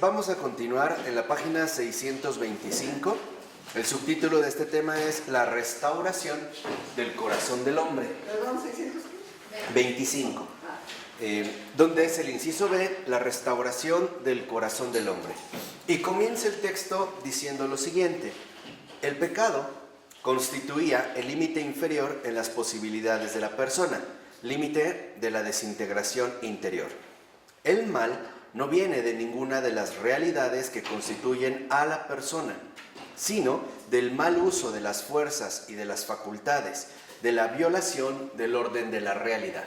vamos a continuar en la página 625. El subtítulo de este tema es La restauración del corazón del hombre. Perdón, 625. Donde es el inciso B, la restauración del corazón del hombre. Y comienza el texto diciendo lo siguiente: el pecado constituía el límite inferior en las posibilidades de la persona, límite de la desintegración interior. El mal no viene de ninguna de las realidades que constituyen a la persona, sino del mal uso de las fuerzas y de las facultades, de la violación del orden de la realidad.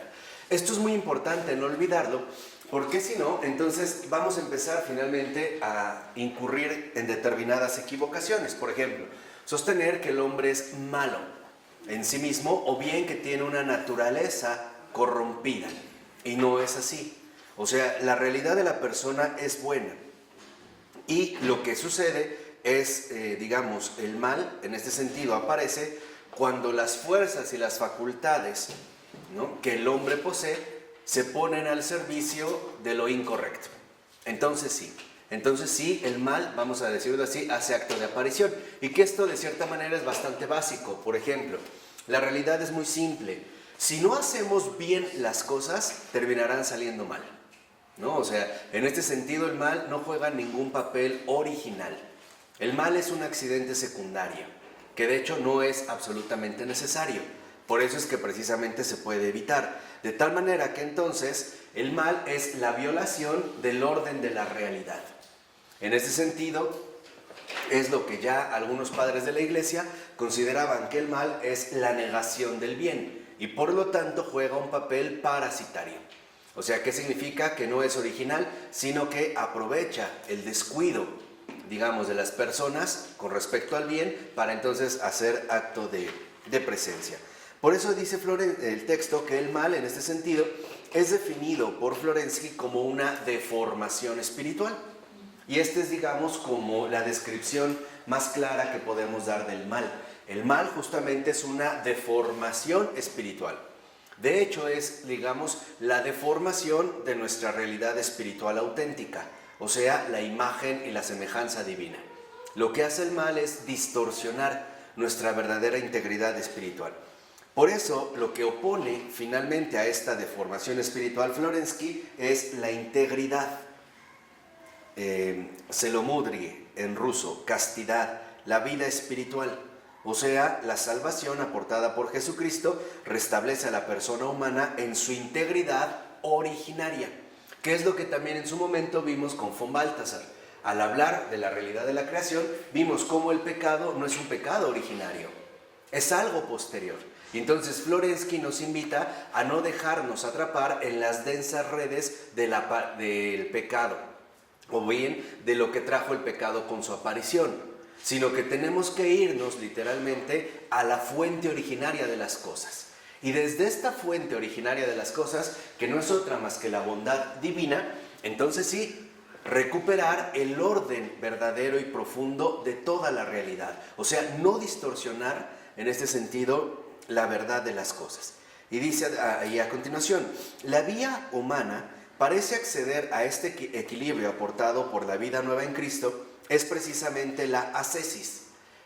Esto es muy importante no olvidarlo, porque si no, entonces vamos a empezar finalmente a incurrir en determinadas equivocaciones. Por ejemplo, sostener que el hombre es malo en sí mismo, o bien que tiene una naturaleza corrompida, y no es así. O sea, la realidad de la persona es buena, y lo que sucede es, digamos, el mal, en este sentido, aparece cuando las fuerzas y las facultades, ¿no?, que el hombre posee se ponen al servicio de lo incorrecto. Entonces sí, el mal, vamos a decirlo así, hace acto de aparición. Y que esto de cierta manera es bastante básico. Por ejemplo, la realidad es muy simple. Si no hacemos bien las cosas, terminarán saliendo mal, ¿no? O sea, en este sentido el mal no juega ningún papel original. El mal es un accidente secundario, que de hecho no es absolutamente necesario. Por eso es que precisamente se puede evitar. De tal manera que entonces el mal es la violación del orden de la realidad. En ese sentido, es lo que ya algunos padres de la Iglesia consideraban que el mal es la negación del bien y por lo tanto juega un papel parasitario. O sea, ¿qué significa? Que no es original, sino que aprovecha el descuido, digamos, de las personas con respecto al bien para entonces hacer acto de presencia. Por eso dice el texto que el mal, en este sentido, es definido por Florensky como una deformación espiritual. Y esta es, digamos, como la descripción más clara que podemos dar del mal. El mal justamente es una deformación espiritual. De hecho, es, digamos, la deformación de nuestra realidad espiritual auténtica, o sea, la imagen y la semejanza divina. Lo que hace el mal es distorsionar nuestra verdadera integridad espiritual. Por eso, lo que opone finalmente a esta deformación espiritual Florensky es la integridad. Selomudri en ruso, castidad, la vida espiritual. O sea, la salvación aportada por Jesucristo restablece a la persona humana en su integridad originaria, que es lo que también en su momento vimos con von Balthasar. Al hablar de la realidad de la creación, vimos cómo el pecado no es un pecado originario, es algo posterior. Y entonces Florensky nos invita a no dejarnos atrapar en las densas redes del pecado, o bien de lo que trajo el pecado con su aparición, sino que tenemos que irnos literalmente a la fuente originaria de las cosas. Y desde esta fuente originaria de las cosas, que no es otra más que la bondad divina, entonces sí, recuperar el orden verdadero y profundo de toda la realidad. O sea, no distorsionar en este sentido la verdad de las cosas. Y dice ahí a continuación, la vía humana parece acceder a este equilibrio aportado por la vida nueva en Cristo es precisamente la ascesis,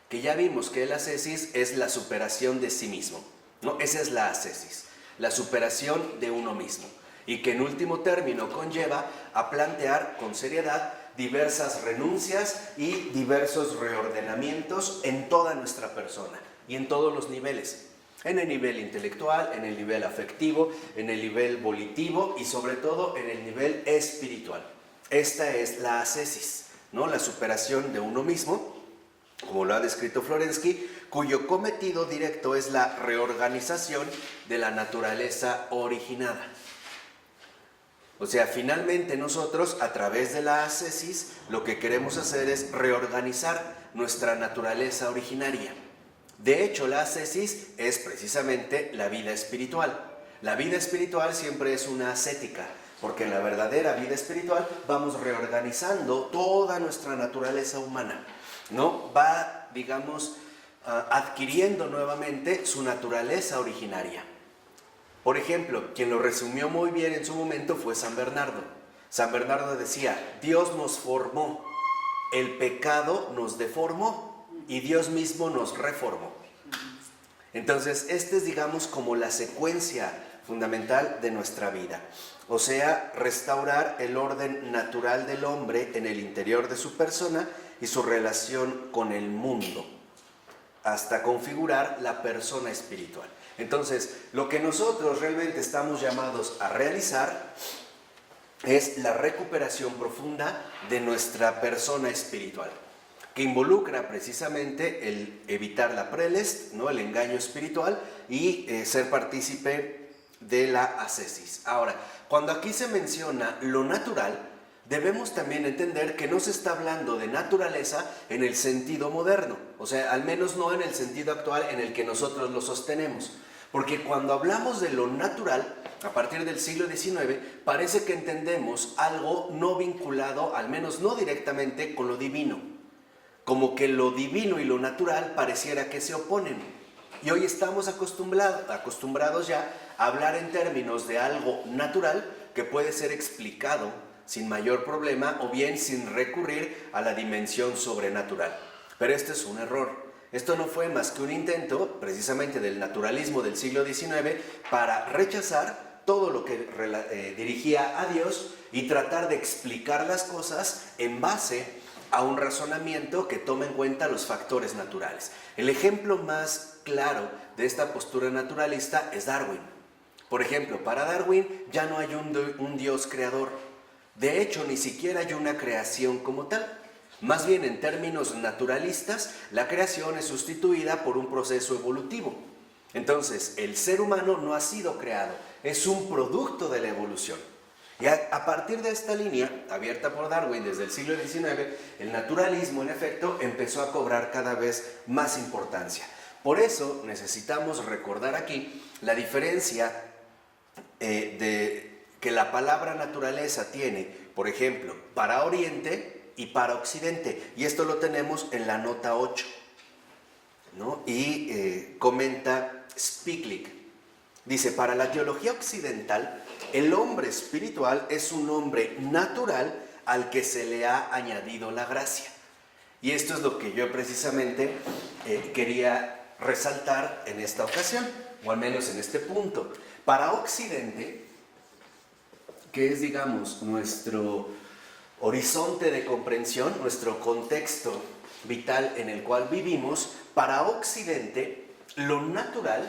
que ya vimos que la ascesis es la superación de sí mismo, ¿no? Esa es la ascesis, la superación de uno mismo, y que en último término conlleva a plantear con seriedad diversas renuncias y diversos reordenamientos en toda nuestra persona y en todos los niveles. En el nivel intelectual, en el nivel afectivo, en el nivel volitivo y sobre todo en el nivel espiritual. Esta es la ascesis, ¿no? La superación de uno mismo, como lo ha descrito Florensky, cuyo cometido directo es la reorganización de la naturaleza originada. O sea, finalmente nosotros, a través de la ascesis, lo que queremos hacer es reorganizar nuestra naturaleza originaria. De hecho, la ascesis es precisamente la vida espiritual. La vida espiritual siempre es una ascética, porque en la verdadera vida espiritual vamos reorganizando toda nuestra naturaleza humana, ¿no? Va, digamos, adquiriendo nuevamente su naturaleza originaria. Por ejemplo, quien lo resumió muy bien en su momento fue San Bernardo. San Bernardo decía, Dios nos formó, el pecado nos deformó y Dios mismo nos reformó. Entonces, esta es, digamos, como la secuencia fundamental de nuestra vida. O sea, restaurar el orden natural del hombre en el interior de su persona y su relación con el mundo, hasta configurar la persona espiritual. Entonces, lo que nosotros realmente estamos llamados a realizar es la recuperación profunda de nuestra persona espiritual, que involucra precisamente el evitar la prelest, ¿no? El engaño espiritual y ser partícipe de la ascesis. Ahora, cuando aquí se menciona lo natural, debemos también entender que no se está hablando de naturaleza en el sentido moderno, o sea, al menos no en el sentido actual en el que nosotros lo sostenemos. Porque cuando hablamos de lo natural, a partir del siglo XIX, parece que entendemos algo no vinculado, al menos no directamente, con lo divino. Como que lo divino y lo natural pareciera que se oponen. Y hoy estamos acostumbrados ya a hablar en términos de algo natural que puede ser explicado sin mayor problema o bien sin recurrir a la dimensión sobrenatural. Pero este es un error. Esto no fue más que un intento, precisamente del naturalismo del siglo XIX, para rechazar todo lo que dirigía a Dios y tratar de explicar las cosas en base a un razonamiento que toma en cuenta los factores naturales. El ejemplo más claro de esta postura naturalista es Darwin. Por ejemplo, para Darwin ya no hay un Dios creador. De hecho, ni siquiera hay una creación como tal. Más bien, en términos naturalistas, la creación es sustituida por un proceso evolutivo. Entonces, el ser humano no ha sido creado, es un producto de la evolución. Y a partir de esta línea, abierta por Darwin desde el siglo XIX, el naturalismo, en efecto, empezó a cobrar cada vez más importancia. Por eso necesitamos recordar aquí la diferencia que la palabra naturaleza tiene, por ejemplo, para Oriente y para Occidente, y esto lo tenemos en la nota 8, ¿no? Y comenta Spicklick, dice, para la teología occidental, el hombre espiritual es un hombre natural al que se le ha añadido la gracia. Y esto es lo que yo precisamente quería resaltar en esta ocasión, o al menos en este punto. Para Occidente, que es, digamos, nuestro horizonte de comprensión, nuestro contexto vital en el cual vivimos, para Occidente, lo natural,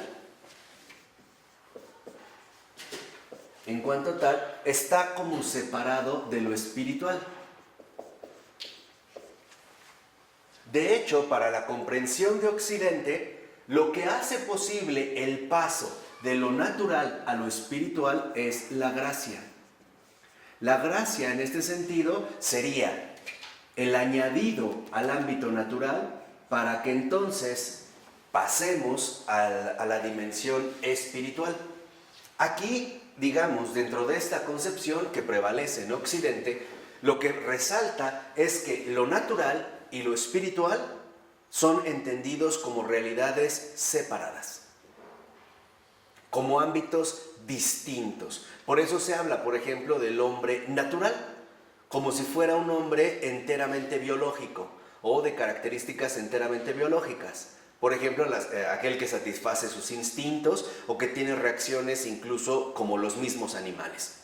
en cuanto tal, está como separado de lo espiritual. De hecho, para la comprensión de Occidente, lo que hace posible el paso de lo natural a lo espiritual es la gracia. La gracia, en este sentido, sería el añadido al ámbito natural para que entonces pasemos a la dimensión espiritual. Aquí, digamos, dentro de esta concepción que prevalece en Occidente, lo que resalta es que lo natural y lo espiritual son entendidos como realidades separadas, como ámbitos distintos. Por eso se habla, por ejemplo, del hombre natural, como si fuera un hombre enteramente biológico o de características enteramente biológicas. Por ejemplo, aquel que satisface sus instintos o que tiene reacciones incluso como los mismos animales.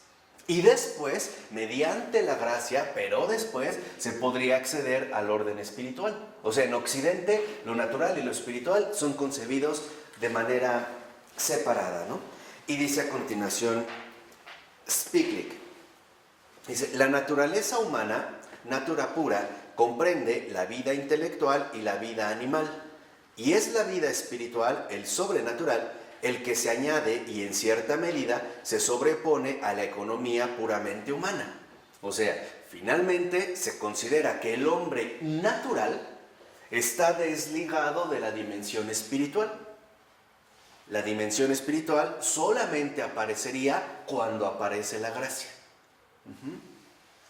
Y después, mediante la gracia, pero después, se podría acceder al orden espiritual. O sea, en Occidente, lo natural y lo espiritual son concebidos de manera separada, ¿no? Y dice a continuación Spicklick, dice, la naturaleza humana, natura pura, comprende la vida intelectual y la vida animal, y es la vida espiritual, el sobrenatural, el que se añade y en cierta medida se sobrepone a la economía puramente humana. O sea, finalmente se considera que el hombre natural está desligado de la dimensión espiritual. La dimensión espiritual solamente aparecería cuando aparece la gracia.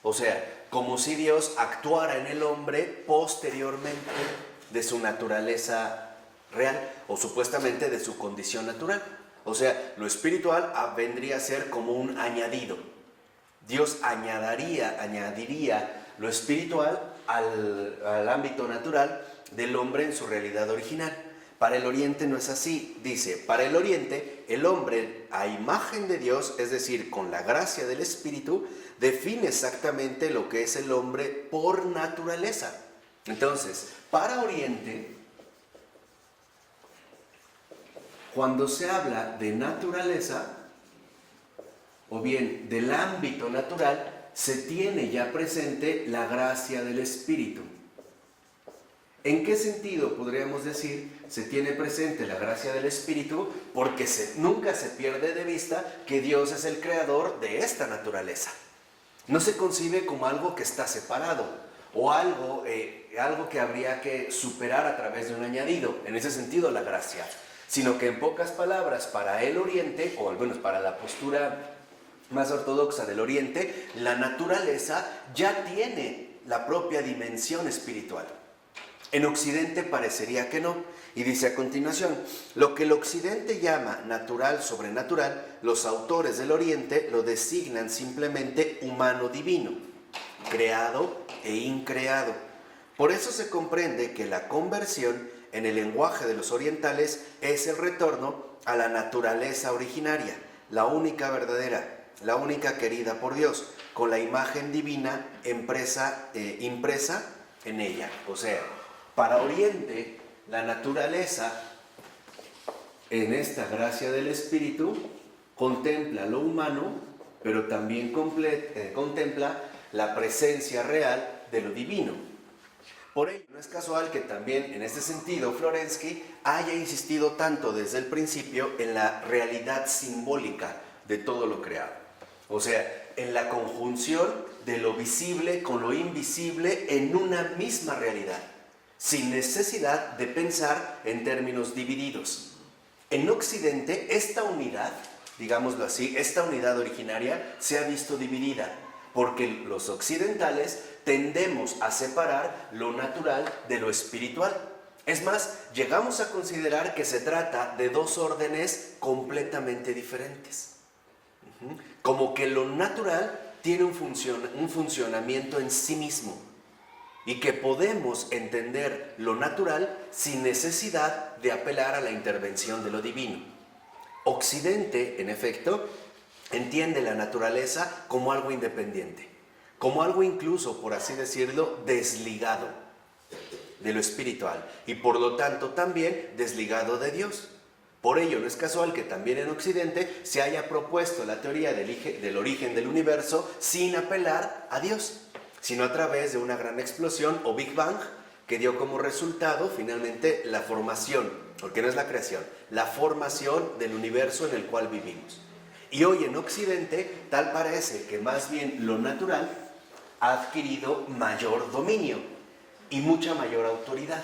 O sea, como si Dios actuara en el hombre posteriormente de su naturaleza real o supuestamente de su condición natural. O sea, lo espiritual vendría a ser como un añadido. Dios añadiría lo espiritual al ámbito natural del hombre en su realidad original. Para el Oriente no es así. Dice, para el Oriente, el hombre a imagen de Dios, es decir, con la gracia del Espíritu, define exactamente lo que es el hombre por naturaleza. Entonces, para Oriente, cuando se habla de naturaleza, o bien del ámbito natural, se tiene ya presente la gracia del Espíritu. ¿En qué sentido podríamos decir se tiene presente la gracia del Espíritu? Porque nunca se pierde de vista que Dios es el creador de esta naturaleza. No se concibe como algo que está separado o algo que habría que superar a través de un añadido, en ese sentido la gracia, sino que en pocas palabras para el Oriente, o al menos para la postura más ortodoxa del Oriente, la naturaleza ya tiene la propia dimensión espiritual. En Occidente parecería que no. Y dice a continuación, lo que el Occidente llama natural sobrenatural, los autores del Oriente lo designan simplemente humano divino, creado e increado. Por eso se comprende que la conversión en el lenguaje de los orientales es el retorno a la naturaleza originaria, la única verdadera, la única querida por Dios, con la imagen divina impresa en ella. O sea, para Oriente, la naturaleza, en esta gracia del Espíritu, contempla lo humano, pero también contempla la presencia real de lo divino. Por ello, no es casual que también en este sentido Florensky haya insistido tanto desde el principio en la realidad simbólica de todo lo creado. O sea, en la conjunción de lo visible con lo invisible en una misma realidad, sin necesidad de pensar en términos divididos. En Occidente, esta unidad, digámoslo así, esta unidad originaria se ha visto dividida, porque los occidentales tendemos a separar lo natural de lo espiritual. Es más, llegamos a considerar que se trata de dos órdenes completamente diferentes. Como que lo natural tiene un funcionamiento en sí mismo y que podemos entender lo natural sin necesidad de apelar a la intervención de lo divino. Occidente, en efecto, entiende la naturaleza como algo independiente, como algo incluso, por así decirlo, desligado de lo espiritual y por lo tanto también desligado de Dios. Por ello no es casual que también en Occidente se haya propuesto la teoría del origen del universo sin apelar a Dios, sino a través de una gran explosión o Big Bang que dio como resultado finalmente la formación, porque no es la creación, la formación del universo en el cual vivimos. Y hoy en Occidente tal parece que más bien lo natural ha adquirido mayor dominio y mucha mayor autoridad.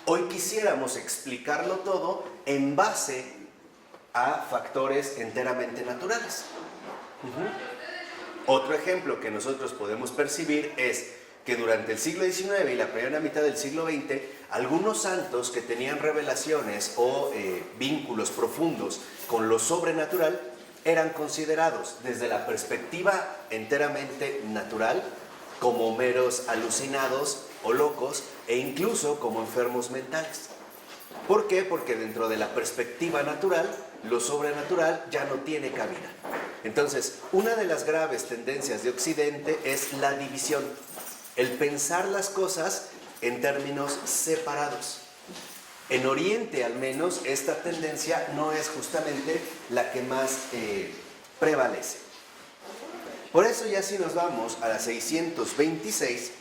Hoy quisiéramos explicarlo todo en base a factores enteramente naturales. Otro ejemplo que nosotros podemos percibir es que durante el siglo XIX y la primera mitad del siglo XX, algunos santos que tenían revelaciones o vínculos profundos con lo sobrenatural eran considerados desde la perspectiva enteramente natural como meros alucinados o locos e incluso como enfermos mentales. ¿Por qué? Porque dentro de la perspectiva natural, lo sobrenatural ya no tiene cabida. Entonces, una de las graves tendencias de Occidente es la división, el pensar las cosas en términos separados. En Oriente, al menos, esta tendencia no es justamente la que más prevalece. Por eso ya si nos vamos a la 626,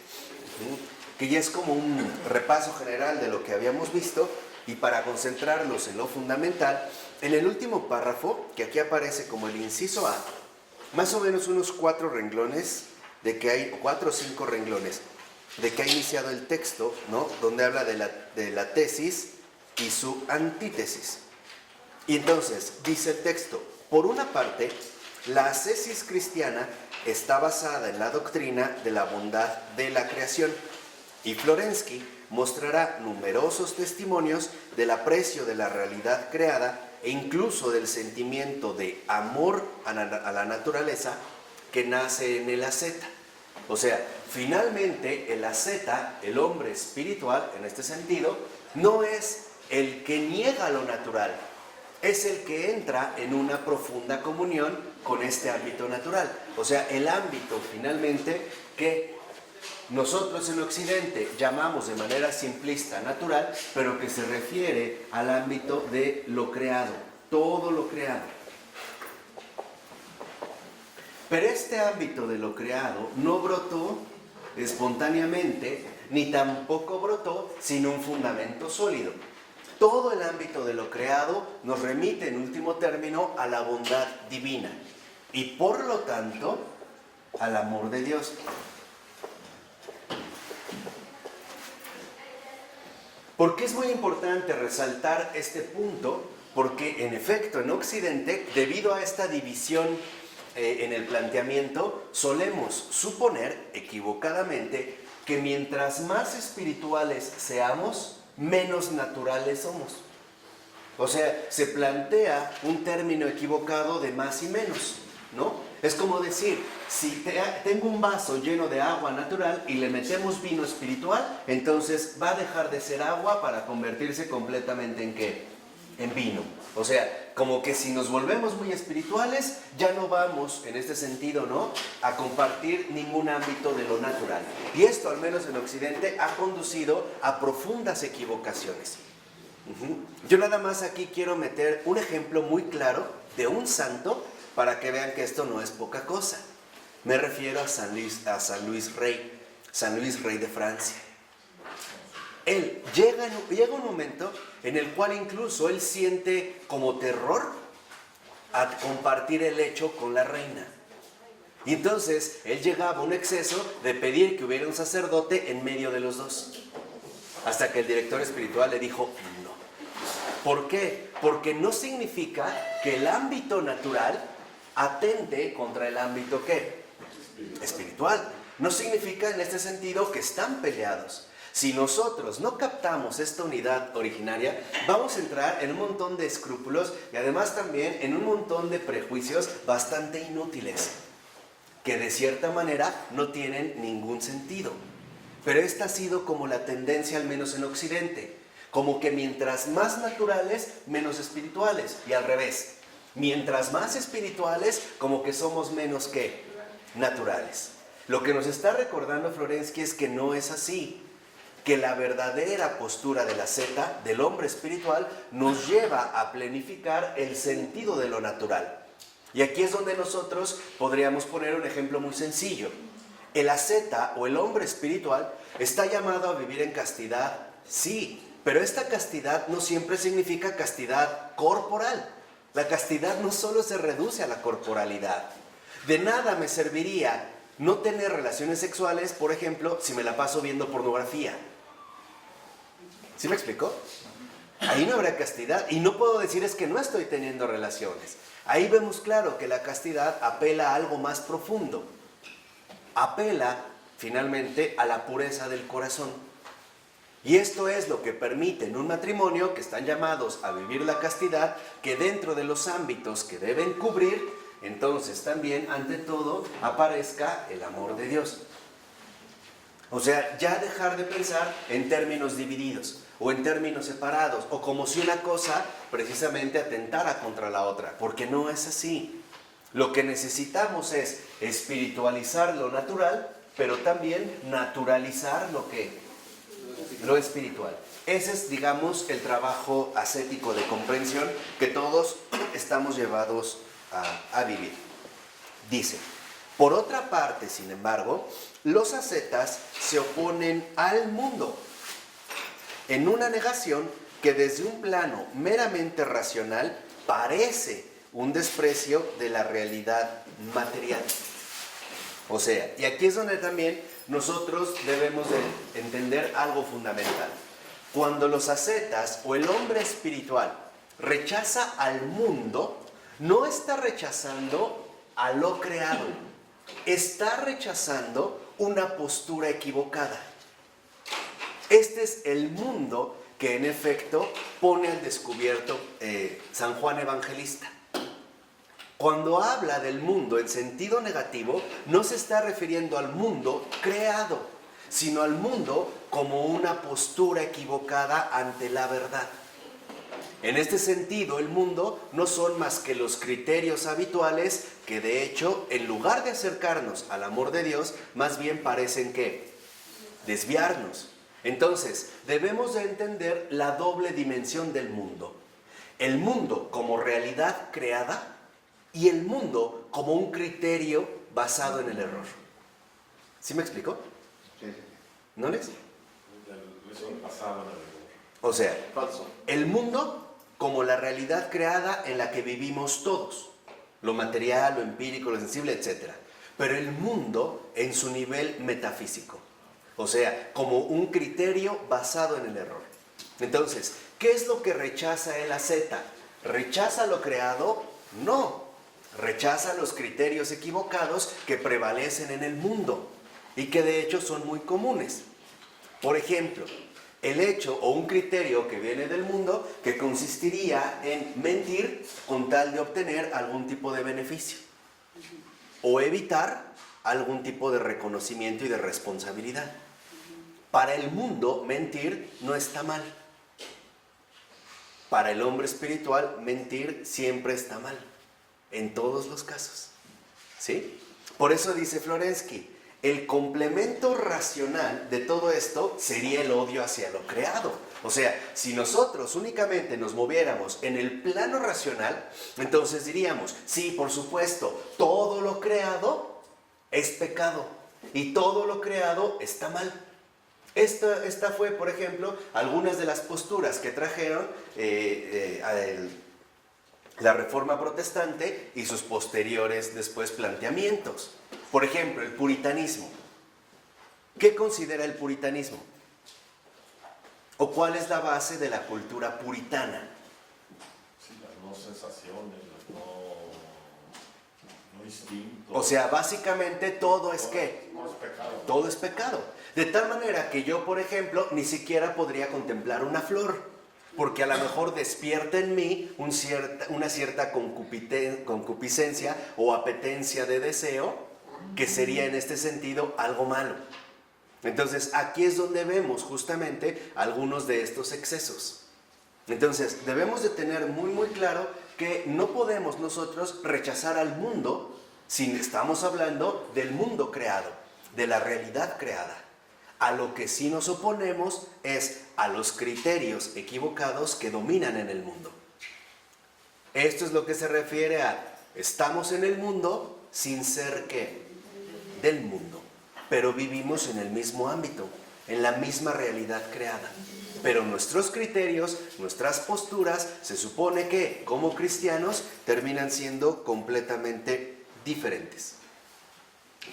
que ya es como un repaso general de lo que habíamos visto, y para concentrarnos en lo fundamental, en el último párrafo, que aquí aparece como el inciso A, más o menos unos 4 renglones, de que hay 4 o 5 renglones, de que ha iniciado el texto, ¿no? Donde habla de la tesis y su antítesis. Y entonces, dice el texto, por una parte, la ascesis cristiana está basada en la doctrina de la bondad de la creación, y Florensky mostrará numerosos testimonios del aprecio de la realidad creada e incluso del sentimiento de amor a la naturaleza que nace en el asceta. O sea, finalmente el asceta, el hombre espiritual, en este sentido, no es el que niega lo natural, es el que entra en una profunda comunión con este ámbito natural. O sea, el ámbito finalmente que nosotros en Occidente llamamos de manera simplista natural, pero que se refiere al ámbito de lo creado, todo lo creado. Pero este ámbito de lo creado no brotó espontáneamente, ni tampoco brotó sin un fundamento sólido. Todo el ámbito de lo creado nos remite en último término a la bondad divina y por lo tanto al amor de Dios. ¿Por qué es muy importante resaltar este punto? Porque en efecto en Occidente, debido a esta división en el planteamiento, solemos suponer equivocadamente que mientras más espirituales seamos, menos naturales somos. O sea, se plantea un término equivocado de más y menos, ¿no? Es como decir, si tengo un vaso lleno de agua natural y le metemos vino espiritual, entonces va a dejar de ser agua para convertirse completamente ¿en qué? En vino. O sea, como que si nos volvemos muy espirituales, ya no vamos, en este sentido, ¿no?, a compartir ningún ámbito de lo natural. Y esto, al menos en Occidente, ha conducido a profundas equivocaciones. Yo nada más aquí quiero meter un ejemplo muy claro de un santo para que vean que esto no es poca cosa. Me refiero a San Luis Rey de Francia. Él llega un momento en el cual incluso él siente como terror a compartir el lecho con la reina. Y entonces él llegaba a un exceso de pedir que hubiera un sacerdote en medio de los dos. Hasta que el director espiritual le dijo no. ¿Por qué? Porque no significa que el ámbito natural atente contra el ámbito ¿qué? Espiritual. No significa en este sentido que están peleados. Si nosotros no captamos esta unidad originaria, vamos a entrar en un montón de escrúpulos y además también en un montón de prejuicios bastante inútiles, que de cierta manera no tienen ningún sentido. Pero esta ha sido como la tendencia, al menos en Occidente, como que mientras más naturales, menos espirituales, y al revés, mientras más espirituales, como que somos menos ¿qué? Naturales. Lo que nos está recordando Florensky es que no es así, que la verdadera postura de la asceta, del hombre espiritual, nos lleva a planificar el sentido de lo natural. Y aquí es donde nosotros podríamos poner un ejemplo muy sencillo. El asceta o el hombre espiritual está llamado a vivir en castidad, sí, pero esta castidad no siempre significa castidad corporal. La castidad no solo se reduce a la corporalidad. De nada me serviría no tener relaciones sexuales, por ejemplo, si me la paso viendo pornografía. ¿Sí me explicó? Ahí no habrá castidad y no puedo decir es que no estoy teniendo relaciones. Ahí vemos claro que la castidad apela a algo más profundo. Apela finalmente a la pureza del corazón. Y esto es lo que permite en un matrimonio que están llamados a vivir la castidad, que dentro de los ámbitos que deben cubrir, entonces también ante todo aparezca el amor de Dios. O sea, ya dejar de pensar en términos divididos o en términos separados o como si una cosa precisamente atentara contra la otra, porque no es así. Lo que necesitamos es espiritualizar lo natural, pero también naturalizar lo espiritual. Ese es, digamos, el trabajo ascético de comprensión que todos estamos llevados a vivir. Dice, por otra parte, sin embargo, los ascetas se oponen al mundo en una negación que desde un plano meramente racional parece un desprecio de la realidad material. O sea, y aquí es donde también nosotros debemos de entender algo fundamental. Cuando los ascetas o el hombre espiritual rechaza al mundo, no está rechazando a lo creado, está rechazando una postura equivocada. Este es el mundo que en efecto pone al descubierto San Juan Evangelista. Cuando habla del mundo en sentido negativo, no se está refiriendo al mundo creado, sino al mundo como una postura equivocada ante la verdad. En este sentido, el mundo no son más que los criterios habituales que, de hecho, en lugar de acercarnos al amor de Dios, más bien parecen que desviarnos. Entonces, debemos de entender la doble dimensión del mundo. El mundo como realidad creada y el mundo como un criterio basado en el error. ¿Sí me explico? Sí, sí. ¿No les? Basado en el error. O sea, Falso. el mundo como la realidad creada en la que vivimos todos, lo material, lo empírico, lo sensible, etc. Pero el mundo en su nivel metafísico, o sea, como un criterio basado en el error. Entonces, ¿qué es lo que rechaza el asceta? ¿Rechaza lo creado? No, rechaza los criterios equivocados que prevalecen en el mundo y que de hecho son muy comunes. Por ejemplo, el hecho o un criterio que viene del mundo que consistiría en mentir con tal de obtener algún tipo de beneficio o evitar algún tipo de reconocimiento y de responsabilidad. Para el mundo, mentir no está mal. Para el hombre espiritual, mentir siempre está mal, en todos los casos. ¿Sí? Por eso dice Florensky, el complemento racional de todo esto sería el odio hacia lo creado. O sea, si nosotros únicamente nos moviéramos en el plano racional, entonces diríamos, sí, por supuesto, todo lo creado es pecado y todo lo creado está mal. Esta fue, por ejemplo, algunas de las posturas que trajeron la Reforma Protestante y sus posteriores después planteamientos. Por ejemplo, el puritanismo. ¿Qué considera el puritanismo? ¿O cuál es la base de la cultura puritana? Sí, las no sensaciones, los no instintos. O sea, básicamente todo es ¿qué? Todo es pecado. Todo es pecado. De tal manera que yo, por ejemplo, ni siquiera podría contemplar una flor, porque a lo mejor despierta en mí una cierta concupiscencia o apetencia de deseo, que sería en este sentido algo malo. Entonces, aquí es donde vemos justamente algunos de estos excesos. Entonces, debemos de tener muy claro que no podemos nosotros rechazar al mundo si estamos hablando del mundo creado, de la realidad creada. A lo que sí nos oponemos es a los criterios equivocados que dominan en el mundo. Esto es lo que se refiere a estamos en el mundo sin ser ¿qué? Del mundo, pero vivimos en el mismo ámbito, en la misma realidad creada. Pero nuestros criterios, nuestras posturas, se supone que como cristianos terminan siendo completamente diferentes.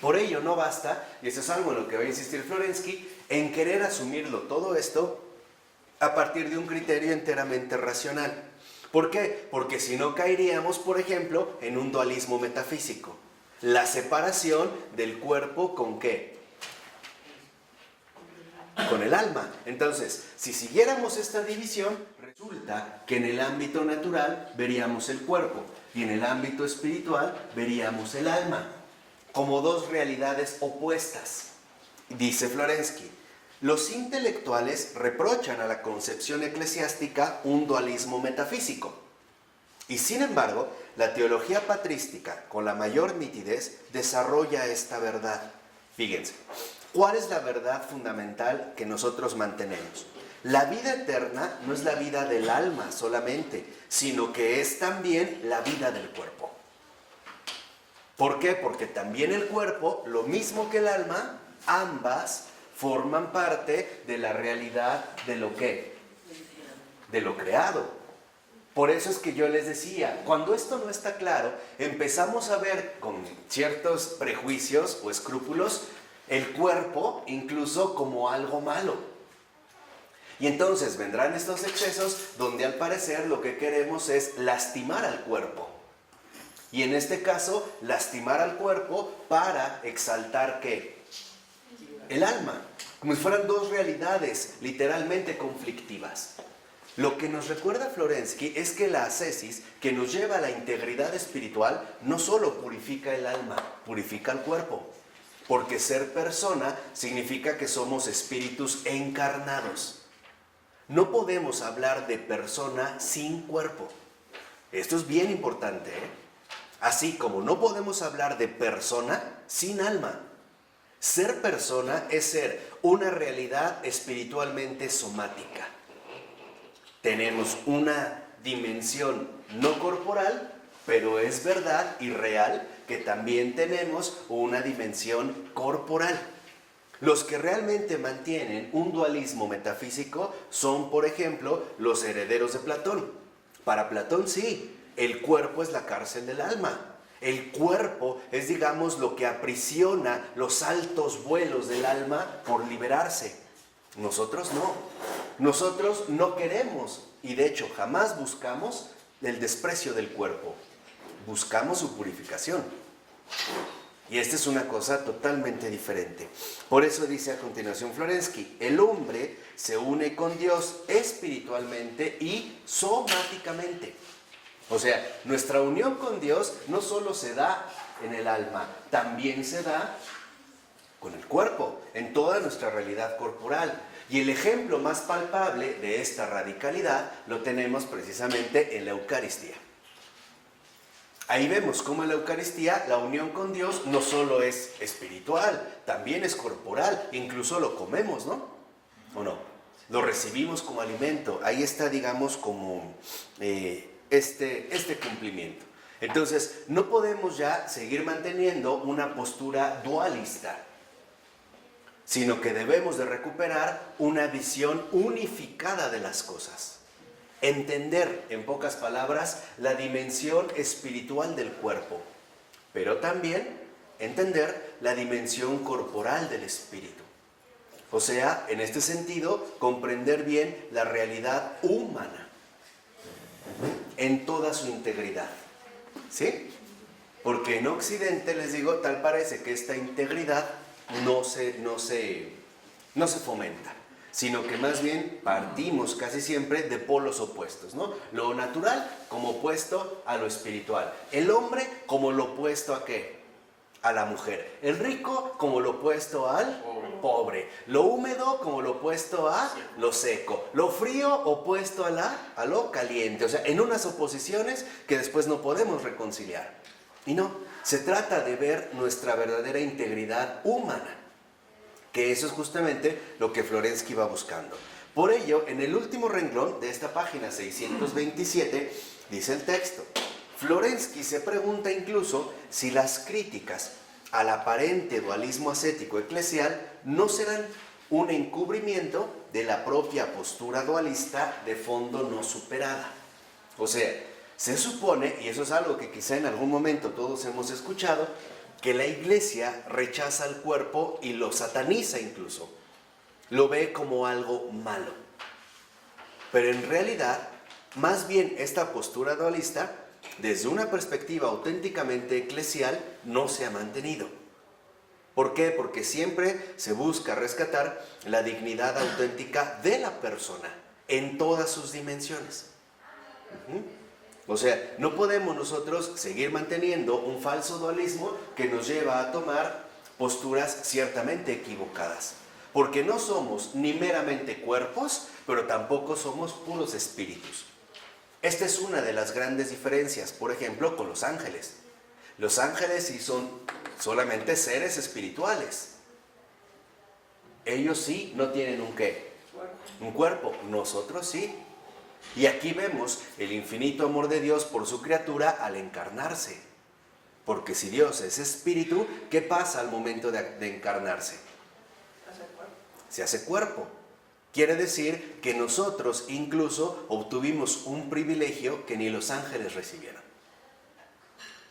Por ello no basta, y eso es algo en lo que va a insistir Florensky, en querer asumirlo todo esto a partir de un criterio enteramente racional. ¿Por qué? Porque si no caeríamos, por ejemplo, en un dualismo metafísico. La separación del cuerpo ¿con qué? Con el alma. Entonces, si siguiéramos esta división, resulta que en el ámbito natural veríamos el cuerpo y en el ámbito espiritual veríamos el alma, como dos realidades opuestas. Dice Florensky, los intelectuales reprochan a la concepción eclesiástica un dualismo metafísico. Y sin embargo, la teología patrística, con la mayor nitidez, desarrolla esta verdad. Fíjense, ¿cuál es la verdad fundamental que nosotros mantenemos? La vida eterna no es la vida del alma solamente, sino que es también la vida del cuerpo. ¿Por qué? Porque también el cuerpo, lo mismo que el alma, ambas forman parte de la realidad de lo que, de lo creado. Por eso es que yo les decía, cuando esto no está claro, empezamos a ver con ciertos prejuicios o escrúpulos el cuerpo incluso como algo malo. Y entonces vendrán estos excesos donde al parecer lo que queremos es lastimar al cuerpo. Y en este caso, lastimar al cuerpo para exaltar ¿qué? El alma, como si fueran dos realidades literalmente conflictivas. Lo que nos recuerda Florensky es que la ascesis, que nos lleva a la integridad espiritual, no solo purifica el alma, purifica el cuerpo. Porque ser persona significa que somos espíritus encarnados. No podemos hablar de persona sin cuerpo. Esto es bien importante, ¿eh? Así como no podemos hablar de persona sin alma. Ser persona es ser una realidad espiritualmente somática. Tenemos una dimensión no corporal, pero es verdad y real que también tenemos una dimensión corporal. Los que realmente mantienen un dualismo metafísico son, por ejemplo, los herederos de Platón. Para Platón sí, el cuerpo es la cárcel del alma. El cuerpo es, digamos, lo que aprisiona los altos vuelos del alma por liberarse. Nosotros no. Nosotros no queremos y de hecho jamás buscamos el desprecio del cuerpo. Buscamos su purificación. Y esta es una cosa totalmente diferente. Por eso dice a continuación Florensky, el hombre se une con Dios espiritualmente y somáticamente. O sea, nuestra unión con Dios no solo se da en el alma, también se da con el cuerpo, en toda nuestra realidad corporal. Y el ejemplo más palpable de esta radicalidad lo tenemos precisamente en la Eucaristía. Ahí vemos cómo en la Eucaristía la unión con Dios no solo es espiritual, también es corporal, incluso lo comemos, ¿no? ¿O no? Lo recibimos como alimento. Ahí está, digamos, como este cumplimiento. Entonces, no podemos ya seguir manteniendo una postura dualista, sino que debemos de recuperar una visión unificada de las cosas. Entender, en pocas palabras, la dimensión espiritual del cuerpo, pero también entender la dimensión corporal del espíritu. O sea, en este sentido, comprender bien la realidad humana en toda su integridad. ¿Sí? Porque en Occidente, les digo, tal parece que esta integridad no se fomenta, sino que más bien partimos casi siempre de polos opuestos, ¿no? Lo natural como opuesto a lo espiritual. El hombre como lo opuesto a ¿qué? A la mujer. El rico como lo opuesto al pobre. Lo húmedo como lo opuesto a lo seco. Lo frío opuesto a lo caliente. O sea, en unas oposiciones que después no podemos reconciliar. Y no, se trata de ver nuestra verdadera integridad humana. Que eso es justamente lo que Florensky va buscando. Por ello, en el último renglón de esta página 627, dice el texto, Florensky se pregunta incluso si las críticas al aparente dualismo ascético eclesial no serán un encubrimiento de la propia postura dualista de fondo no superada. O sea, se supone, y eso es algo que quizá en algún momento todos hemos escuchado, que la iglesia rechaza al cuerpo y lo sataniza incluso. Lo ve como algo malo. Pero en realidad, más bien esta postura dualista, desde una perspectiva auténticamente eclesial, no se ha mantenido. ¿Por qué? Porque siempre se busca rescatar la dignidad auténtica de la persona en todas sus dimensiones. O sea, no podemos nosotros seguir manteniendo un falso dualismo que nos lleva a tomar posturas ciertamente equivocadas. Porque no somos ni meramente cuerpos, pero tampoco somos puros espíritus. Esta es una de las grandes diferencias, por ejemplo, con los ángeles. Los ángeles sí son solamente seres espirituales. Ellos sí no tienen un ¿qué? Un cuerpo. Nosotros sí. Y aquí vemos el infinito amor de Dios por su criatura al encarnarse. Porque si Dios es espíritu, ¿qué pasa al momento de encarnarse? Se hace cuerpo. Quiere decir que nosotros incluso obtuvimos un privilegio que ni los ángeles recibieron.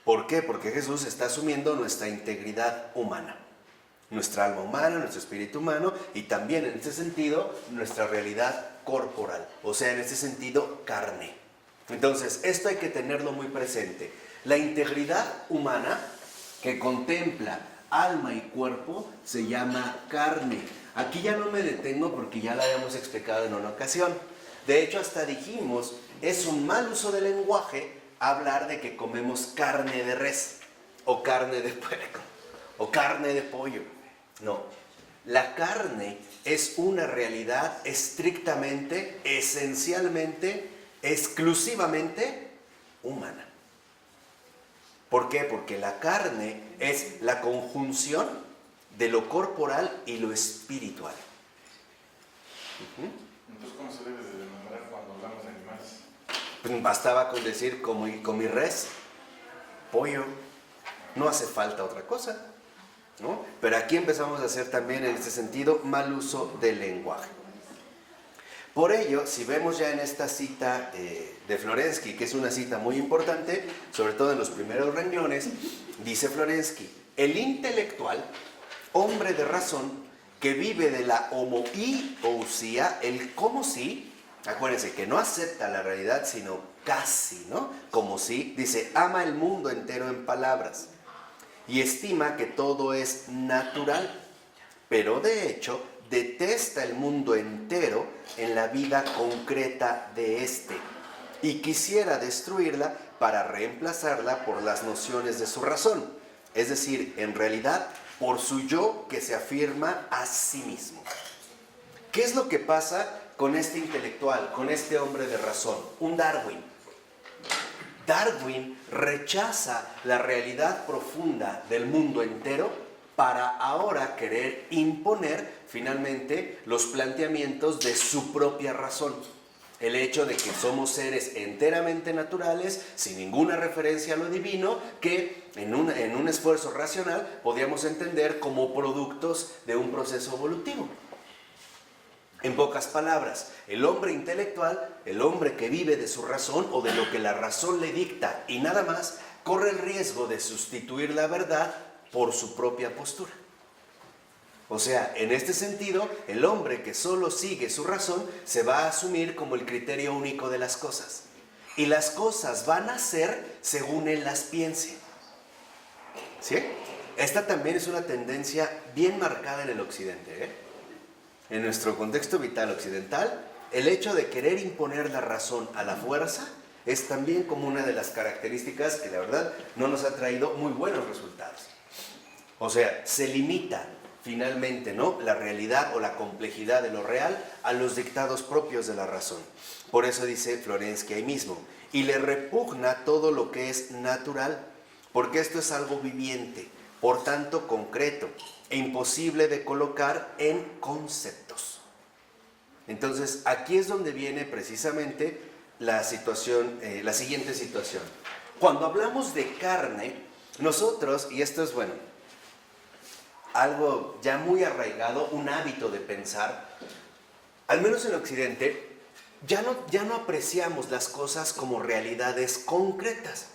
¿Por qué? Porque Jesús está asumiendo nuestra integridad humana. Nuestra alma humana, nuestro espíritu humano y también en este sentido nuestra realidad corporal, o sea, en este sentido carne. Entonces, esto hay que tenerlo muy presente. La integridad humana que contempla alma y cuerpo se llama carne. Aquí ya no me detengo porque ya la habíamos explicado en una ocasión. De hecho, hasta dijimos, es un mal uso del lenguaje hablar de que comemos carne de res, o carne de puerco, o carne de pollo. No, la carne es una realidad estrictamente, esencialmente, exclusivamente humana. ¿Por qué? Porque la carne es la conjunción de lo corporal y lo espiritual. Entonces, ¿cómo se debe de nombrar cuando hablamos de animales? Pues bastaba con decir comí res, pollo, no hace falta otra cosa, ¿no? Pero aquí empezamos a hacer también en este sentido mal uso del lenguaje. Por ello, si vemos ya en esta cita de Florensky, que es una cita muy importante, sobre todo en los primeros renglones, dice Florensky, el intelectual, hombre de razón, que vive de la homoiousia, el como si, acuérdense que no acepta la realidad, sino casi, ¿no? Como si, dice, ama el mundo entero en palabras y estima que todo es natural, pero de hecho detesta el mundo entero en la vida concreta de éste y quisiera destruirla para reemplazarla por las nociones de su razón, es decir, en realidad, por su yo que se afirma a sí mismo. ¿Qué es lo que pasa con este intelectual, con este hombre de razón? Un Darwin. Darwin rechaza la realidad profunda del mundo entero para ahora querer imponer finalmente los planteamientos de su propia razón. El hecho de que somos seres enteramente naturales, sin ninguna referencia a lo divino, que en un esfuerzo racional podríamos entender como productos de un proceso evolutivo. En pocas palabras, el hombre intelectual, el hombre que vive de su razón o de lo que la razón le dicta y nada más, corre el riesgo de sustituir la verdad por su propia postura. O sea, en este sentido, el hombre que solo sigue su razón se va a asumir como el criterio único de las cosas. Y las cosas van a ser según él las piense. ¿Sí? Esta también es una tendencia bien marcada en el occidente, ¿eh? En nuestro contexto vital occidental, el hecho de querer imponer la razón a la fuerza es también como una de las características que la verdad no nos ha traído muy buenos resultados. O sea, se limita finalmente, ¿no?, la realidad o la complejidad de lo real a los dictados propios de la razón. Por eso dice Florensky ahí mismo, y le repugna todo lo que es natural, porque esto es algo viviente, por tanto concreto, e imposible de colocar en conceptos. Entonces, aquí es donde viene precisamente la situación, la siguiente situación. Cuando hablamos de carne, nosotros, y esto es bueno, algo ya muy arraigado, un hábito de pensar, al menos en Occidente, ya no apreciamos las cosas como realidades concretas,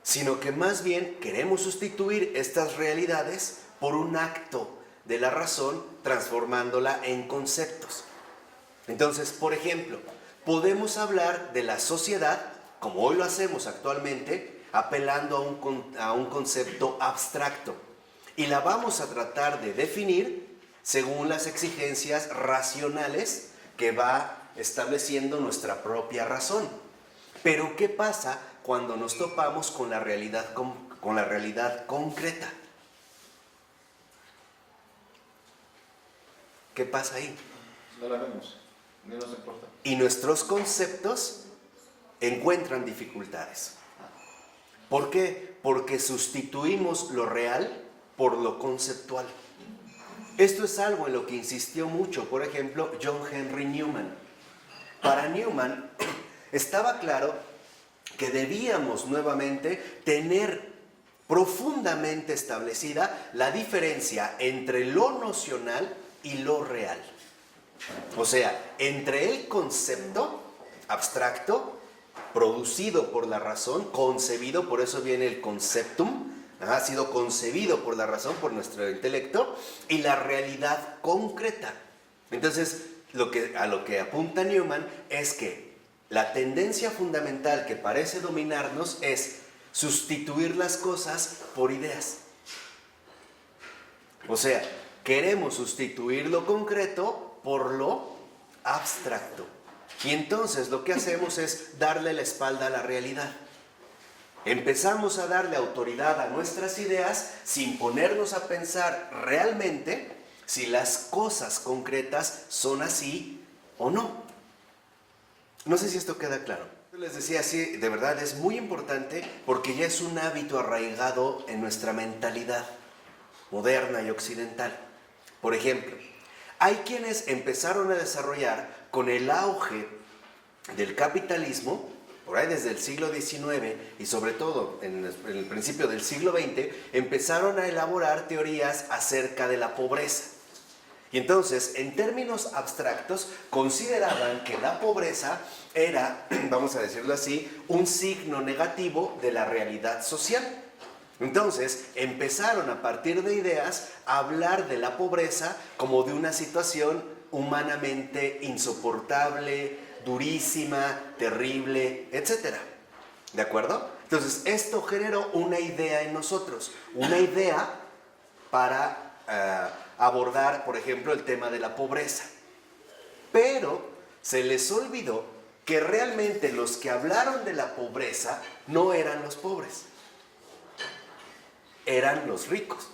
sino que más bien queremos sustituir estas realidades por un acto de la razón, transformándola en conceptos. Entonces, por ejemplo, podemos hablar de la sociedad, como hoy lo hacemos actualmente, apelando a un concepto abstracto. Y la vamos a tratar de definir según las exigencias racionales que va estableciendo nuestra propia razón. Pero, ¿qué pasa cuando nos topamos con la realidad concreta? ¿Qué pasa ahí? No la vemos, ni nos importa. Y nuestros conceptos encuentran dificultades. ¿Por qué? Porque sustituimos lo real por lo conceptual. Esto es algo en lo que insistió mucho, por ejemplo, John Henry Newman. Para Newman estaba claro que debíamos nuevamente tener profundamente establecida la diferencia entre lo nocional y lo real. O sea, entre el concepto abstracto, producido por la razón, concebido, por eso viene el conceptum, ha sido concebido por la razón, por nuestro intelecto, y la realidad concreta. Entonces, a lo que apunta Newman es que la tendencia fundamental que parece dominarnos es sustituir las cosas por ideas. O sea, queremos sustituir lo concreto por lo abstracto. Y entonces lo que hacemos es darle la espalda a la realidad. Empezamos a darle autoridad a nuestras ideas sin ponernos a pensar realmente si las cosas concretas son así o no. No sé si esto queda claro. Les decía, sí, de verdad es muy importante porque ya es un hábito arraigado en nuestra mentalidad moderna y occidental. Por ejemplo, hay quienes empezaron a desarrollar con el auge del capitalismo, por ahí desde el siglo XIX y sobre todo en el principio del siglo XX, empezaron a elaborar teorías acerca de la pobreza. Y entonces, en términos abstractos, consideraban que la pobreza era, vamos a decirlo así, un signo negativo de la realidad social. Entonces, empezaron a partir de ideas a hablar de la pobreza como de una situación humanamente insoportable, durísima, terrible, etc. ¿De acuerdo? Entonces, esto generó una idea en nosotros, una idea para abordar, por ejemplo, el tema de la pobreza. Pero se les olvidó que realmente los que hablaron de la pobreza no eran los pobres, eran los ricos,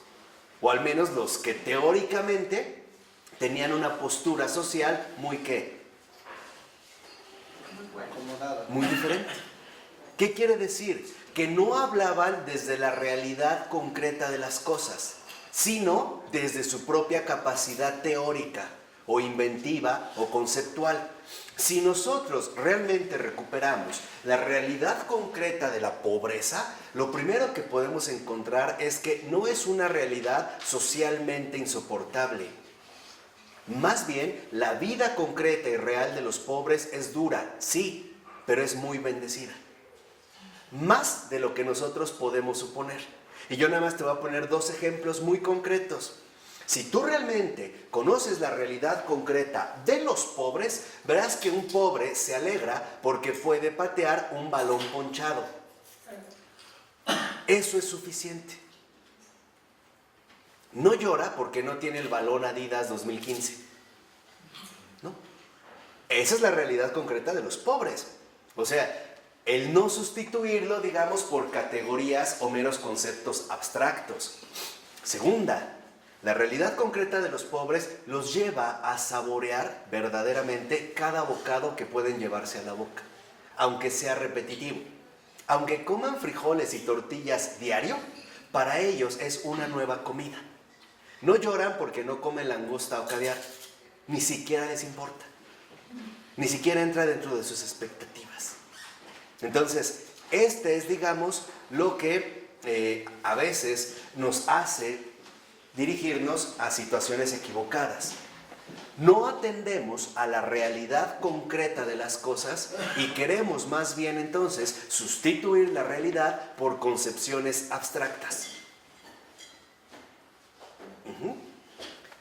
o al menos los que teóricamente tenían una postura social muy ¿qué? Muy diferente. ¿Qué quiere decir? Que no hablaban desde la realidad concreta de las cosas, sino desde su propia capacidad teórica, o inventiva, o conceptual. Si nosotros realmente recuperamos la realidad concreta de la pobreza, lo primero que podemos encontrar es que no es una realidad socialmente insoportable. Más bien, la vida concreta y real de los pobres es dura, sí, pero es muy bendecida. Más de lo que nosotros podemos suponer. Y yo nada más te voy a poner dos ejemplos muy concretos. Si tú realmente conoces la realidad concreta de los pobres, verás que un pobre se alegra porque puede patear un balón ponchado. Eso es suficiente. No llora porque no tiene el balón Adidas 2015. ¿No? Esa es la realidad concreta de los pobres. O sea, el no sustituirlo, digamos, por categorías o meros conceptos abstractos. Segunda, la realidad concreta de los pobres los lleva a saborear verdaderamente cada bocado que pueden llevarse a la boca, aunque sea repetitivo. Aunque coman frijoles y tortillas diario, para ellos es una nueva comida. No lloran porque no comen langosta o caviar, ni siquiera les importa, ni siquiera entra dentro de sus expectativas. Entonces, este es, digamos, lo que a veces nos hace dirigirnos a situaciones equivocadas. No atendemos a la realidad concreta de las cosas y queremos más bien entonces sustituir la realidad por concepciones abstractas.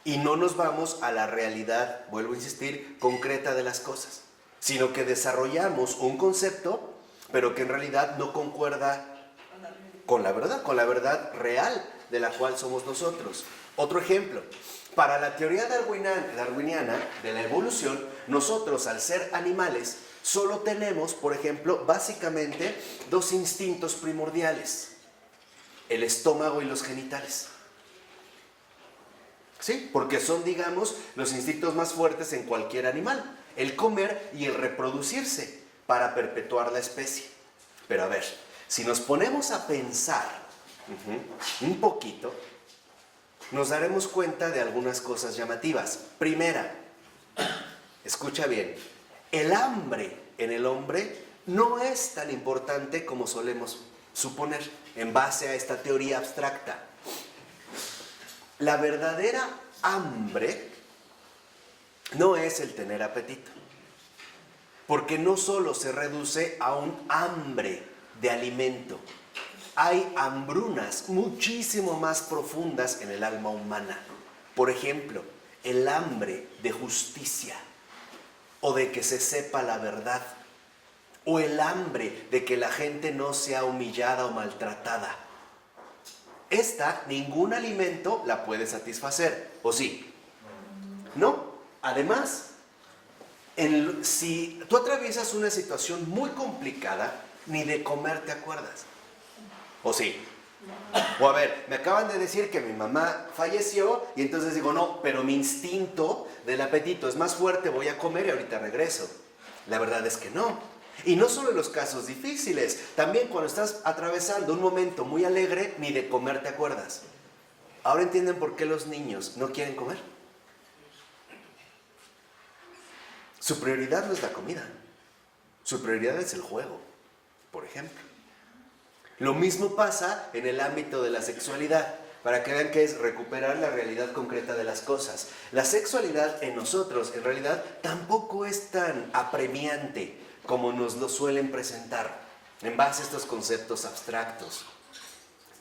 Y no nos vamos a la realidad, vuelvo a insistir, concreta de las cosas, sino que desarrollamos un concepto, pero que en realidad no concuerda con la verdad real de la cual somos nosotros. Otro ejemplo, para la teoría darwiniana de la evolución, nosotros al ser animales solo tenemos, por ejemplo, básicamente dos instintos primordiales: el estómago y los genitales. ¿Sí? Porque son, digamos, los instintos más fuertes en cualquier animal: el comer y el reproducirse para perpetuar la especie. Pero a ver, si nos ponemos a pensar un poquito, nos daremos cuenta de algunas cosas llamativas. Primera, escucha bien, el hambre en el hombre no es tan importante como solemos suponer en base a esta teoría abstracta. La verdadera hambre no es el tener apetito, porque no solo se reduce a un hambre de alimento. Hay hambrunas muchísimo más profundas en el alma humana. Por ejemplo, el hambre de justicia, o de que se sepa la verdad, o el hambre de que la gente no sea humillada o maltratada. Esta, ningún alimento la puede satisfacer, ¿o sí? No. Además, si tú atraviesas una situación muy complicada, ni de comer te acuerdas. ¿O sí? O a ver, me acaban de decir que mi mamá falleció y entonces digo, no, pero mi instinto del apetito es más fuerte, voy a comer y ahorita regreso. La verdad es que no. Y no solo en los casos difíciles, también cuando estás atravesando un momento muy alegre, ni de comer te acuerdas. ¿Ahora entienden por qué los niños no quieren comer? Su prioridad no es la comida. Su prioridad es el juego, por ejemplo. Lo mismo pasa en el ámbito de la sexualidad, para que vean que es recuperar la realidad concreta de las cosas. La sexualidad en nosotros, en realidad, tampoco es tan apremiante como nos lo suelen presentar, en base a estos conceptos abstractos.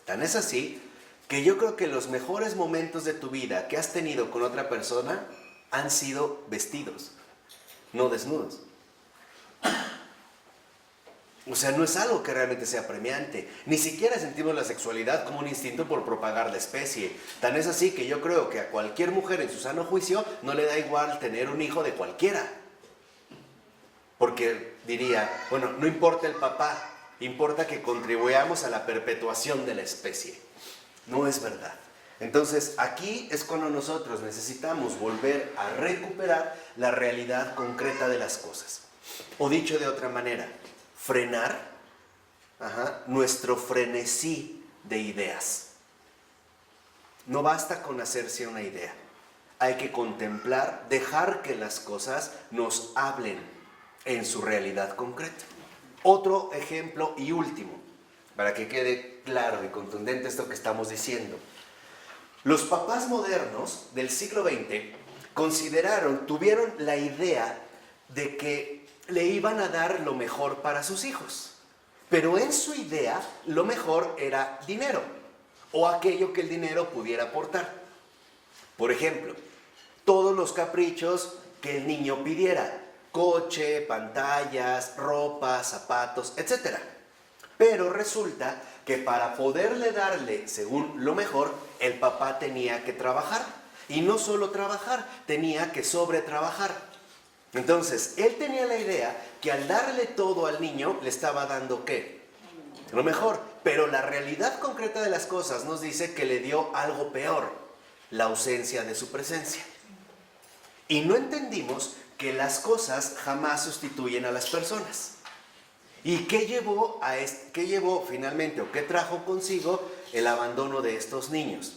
Tan es así que yo creo que los mejores momentos de tu vida que has tenido con otra persona han sido vestidos, no desnudos. O sea, no es algo que realmente sea apremiante. Ni siquiera sentimos la sexualidad como un instinto por propagar la especie. Tan es así que yo creo que a cualquier mujer en su sano juicio no le da igual tener un hijo de cualquiera. Porque diría, bueno, no importa el papá, importa que contribuyamos a la perpetuación de la especie. No es verdad. Entonces, aquí es cuando nosotros necesitamos volver a recuperar la realidad concreta de las cosas. O dicho de otra manera, frenar nuestro frenesí de ideas. No basta con hacerse una idea. Hay que contemplar, dejar que las cosas nos hablen en su realidad concreta. Otro ejemplo y último, para que quede claro y contundente esto que estamos diciendo. Los papás modernos del siglo XX tuvieron la idea de que le iban a dar lo mejor para sus hijos. Pero en su idea, lo mejor era dinero, o aquello que el dinero pudiera aportar. Por ejemplo, todos los caprichos que el niño pidiera: coche, pantallas, ropa, zapatos, etc. Pero resulta que para poderle darle, según lo mejor, el papá tenía que trabajar. Y no solo trabajar, tenía que sobretrabajar. Entonces, él tenía la idea que al darle todo al niño, le estaba dando ¿qué? Lo mejor. Pero la realidad concreta de las cosas nos dice que le dio algo peor: la ausencia de su presencia. Y no entendimos que las cosas jamás sustituyen a las personas. ¿Y qué llevó finalmente, o qué trajo consigo el abandono de estos niños?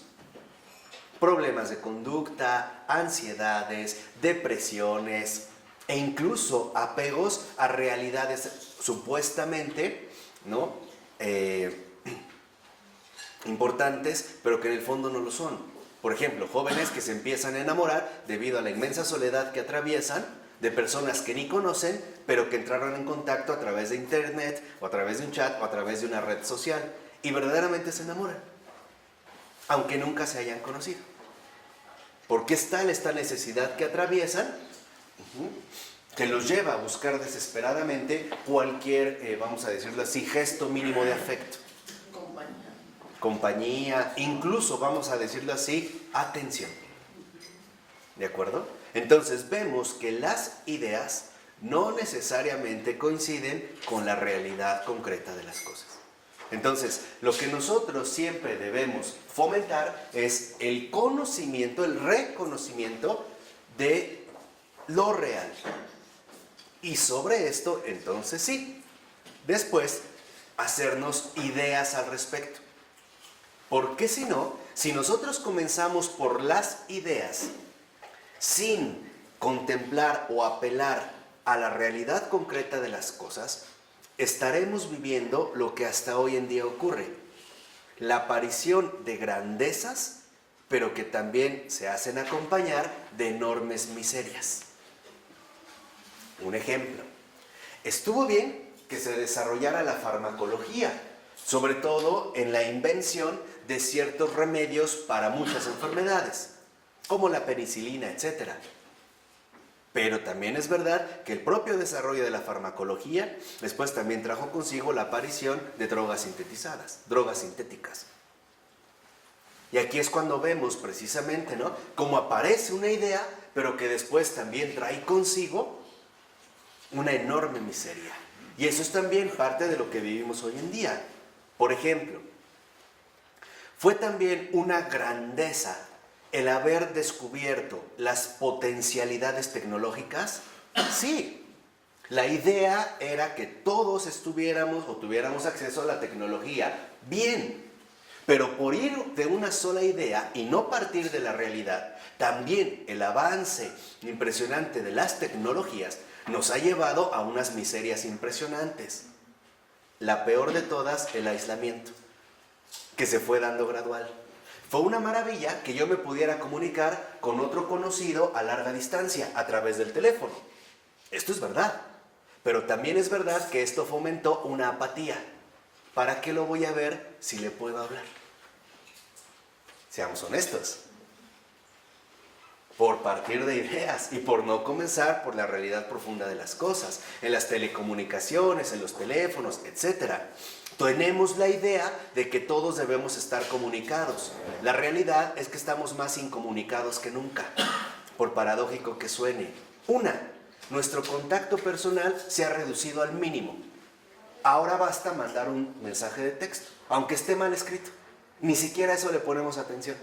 Problemas de conducta, ansiedades, depresiones e incluso apegos a realidades supuestamente, ¿no?, importantes, pero que en el fondo no lo son. Por ejemplo, jóvenes que se empiezan a enamorar debido a la inmensa soledad que atraviesan de personas que ni conocen, pero que entraron en contacto a través de internet, o a través de un chat, o a través de una red social, y verdaderamente se enamoran, aunque nunca se hayan conocido. Porque es tal esta necesidad que atraviesan, que los lleva a buscar desesperadamente cualquier, vamos a decirlo así, gesto mínimo de afecto. Compañía, incluso, vamos a decirlo así, atención. ¿De acuerdo? Entonces vemos que las ideas no necesariamente coinciden con la realidad concreta de las cosas. Entonces, lo que nosotros siempre debemos fomentar es el conocimiento, el reconocimiento de lo real. Y sobre esto, entonces sí, después hacernos ideas al respecto. Porque si no, si nosotros comenzamos por las ideas sin contemplar o apelar a la realidad concreta de las cosas, estaremos viviendo lo que hasta hoy en día ocurre: la aparición de grandezas, pero que también se hacen acompañar de enormes miserias. Un ejemplo: estuvo bien que se desarrollara la farmacología, sobre todo en la invención de ciertos remedios para muchas enfermedades, como la penicilina, etc. Pero también es verdad que el propio desarrollo de la farmacología después también trajo consigo la aparición de drogas sintetizadas, drogas sintéticas. Y aquí es cuando vemos precisamente, ¿no?, cómo aparece una idea, pero que después también trae consigo una enorme miseria. Y eso es también parte de lo que vivimos hoy en día. Por ejemplo, fue también una grandeza el haber descubierto las potencialidades tecnológicas. Sí, la idea era que todos estuviéramos o tuviéramos acceso a la tecnología. Bien, pero por ir de una sola idea y no partir de la realidad, también el avance impresionante de las tecnologías nos ha llevado a unas miserias impresionantes. La peor de todas, el aislamiento, que se fue dando gradual. Fue una maravilla que yo me pudiera comunicar con otro conocido a larga distancia a través del teléfono. Esto es verdad, pero también es verdad que esto fomentó una apatía. ¿Para qué lo voy a ver si le puedo hablar? Seamos honestos. Por partir de ideas y por no comenzar por la realidad profunda de las cosas, en las telecomunicaciones, en los teléfonos, etc. Tenemos la idea de que todos debemos estar comunicados. La realidad es que estamos más incomunicados que nunca, por paradójico que suene. Nuestro contacto personal se ha reducido al mínimo. Ahora basta mandar un mensaje de texto, aunque esté mal escrito. Ni siquiera a eso le ponemos atención.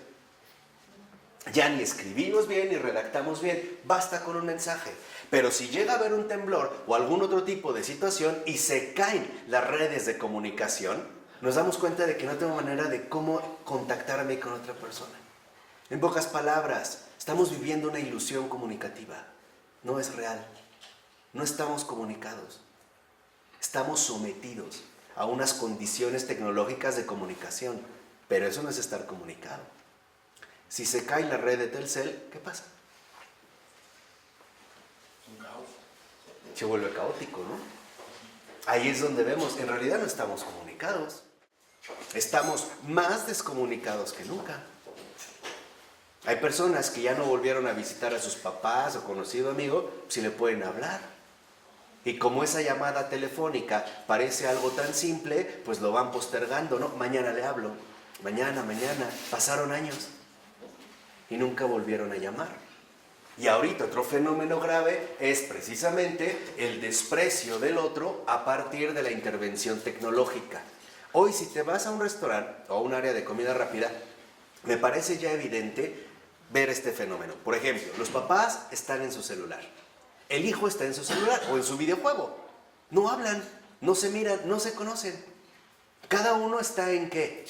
Ya ni escribimos bien ni redactamos bien, basta con un mensaje. Pero si llega a haber un temblor o algún otro tipo de situación y se caen las redes de comunicación, nos damos cuenta de que no tengo manera de cómo contactarme con otra persona. En pocas palabras, estamos viviendo una ilusión comunicativa. No es real. No estamos comunicados. Estamos sometidos a unas condiciones tecnológicas de comunicación, pero eso no es estar comunicado. Si se cae la red de Telcel, ¿qué pasa? Un caos. Se vuelve caótico, ¿no? Ahí es donde vemos, en realidad no estamos comunicados. Estamos más descomunicados que nunca. Hay personas que ya no volvieron a visitar a sus papás o conocido amigo si le pueden hablar. Y como esa llamada telefónica parece algo tan simple, pues lo van postergando, ¿no? Mañana le hablo, mañana, pasaron años y nunca volvieron a llamar. Y ahorita otro fenómeno grave es precisamente el desprecio del otro a partir de la intervención tecnológica. Hoy si te vas a un restaurante o a un área de comida rápida, me parece ya evidente ver este fenómeno. Por ejemplo, los papás están en su celular. El hijo está en su celular o en su videojuego. No hablan, no se miran, no se conocen. Cada uno está ¿en qué?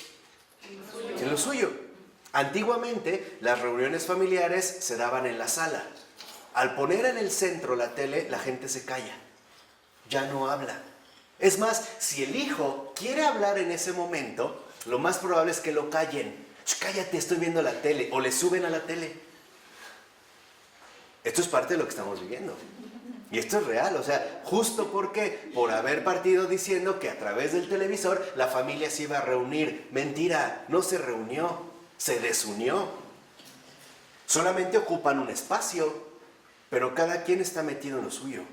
En lo suyo. Antiguamente, las reuniones familiares se daban en la sala. Al poner en el centro la tele, la gente se calla. Ya no habla. Es más, si el hijo quiere hablar en ese momento, lo más probable es que lo callen. Cállate, estoy viendo la tele. O le suben a la tele. Esto es parte de lo que estamos viviendo. Y esto es real, o sea, justo porque por haber partido diciendo que a través del televisor la familia se iba a reunir. Mentira, no se reunió, se desunió. Solamente ocupan un espacio, pero cada quien está metido en lo suyo.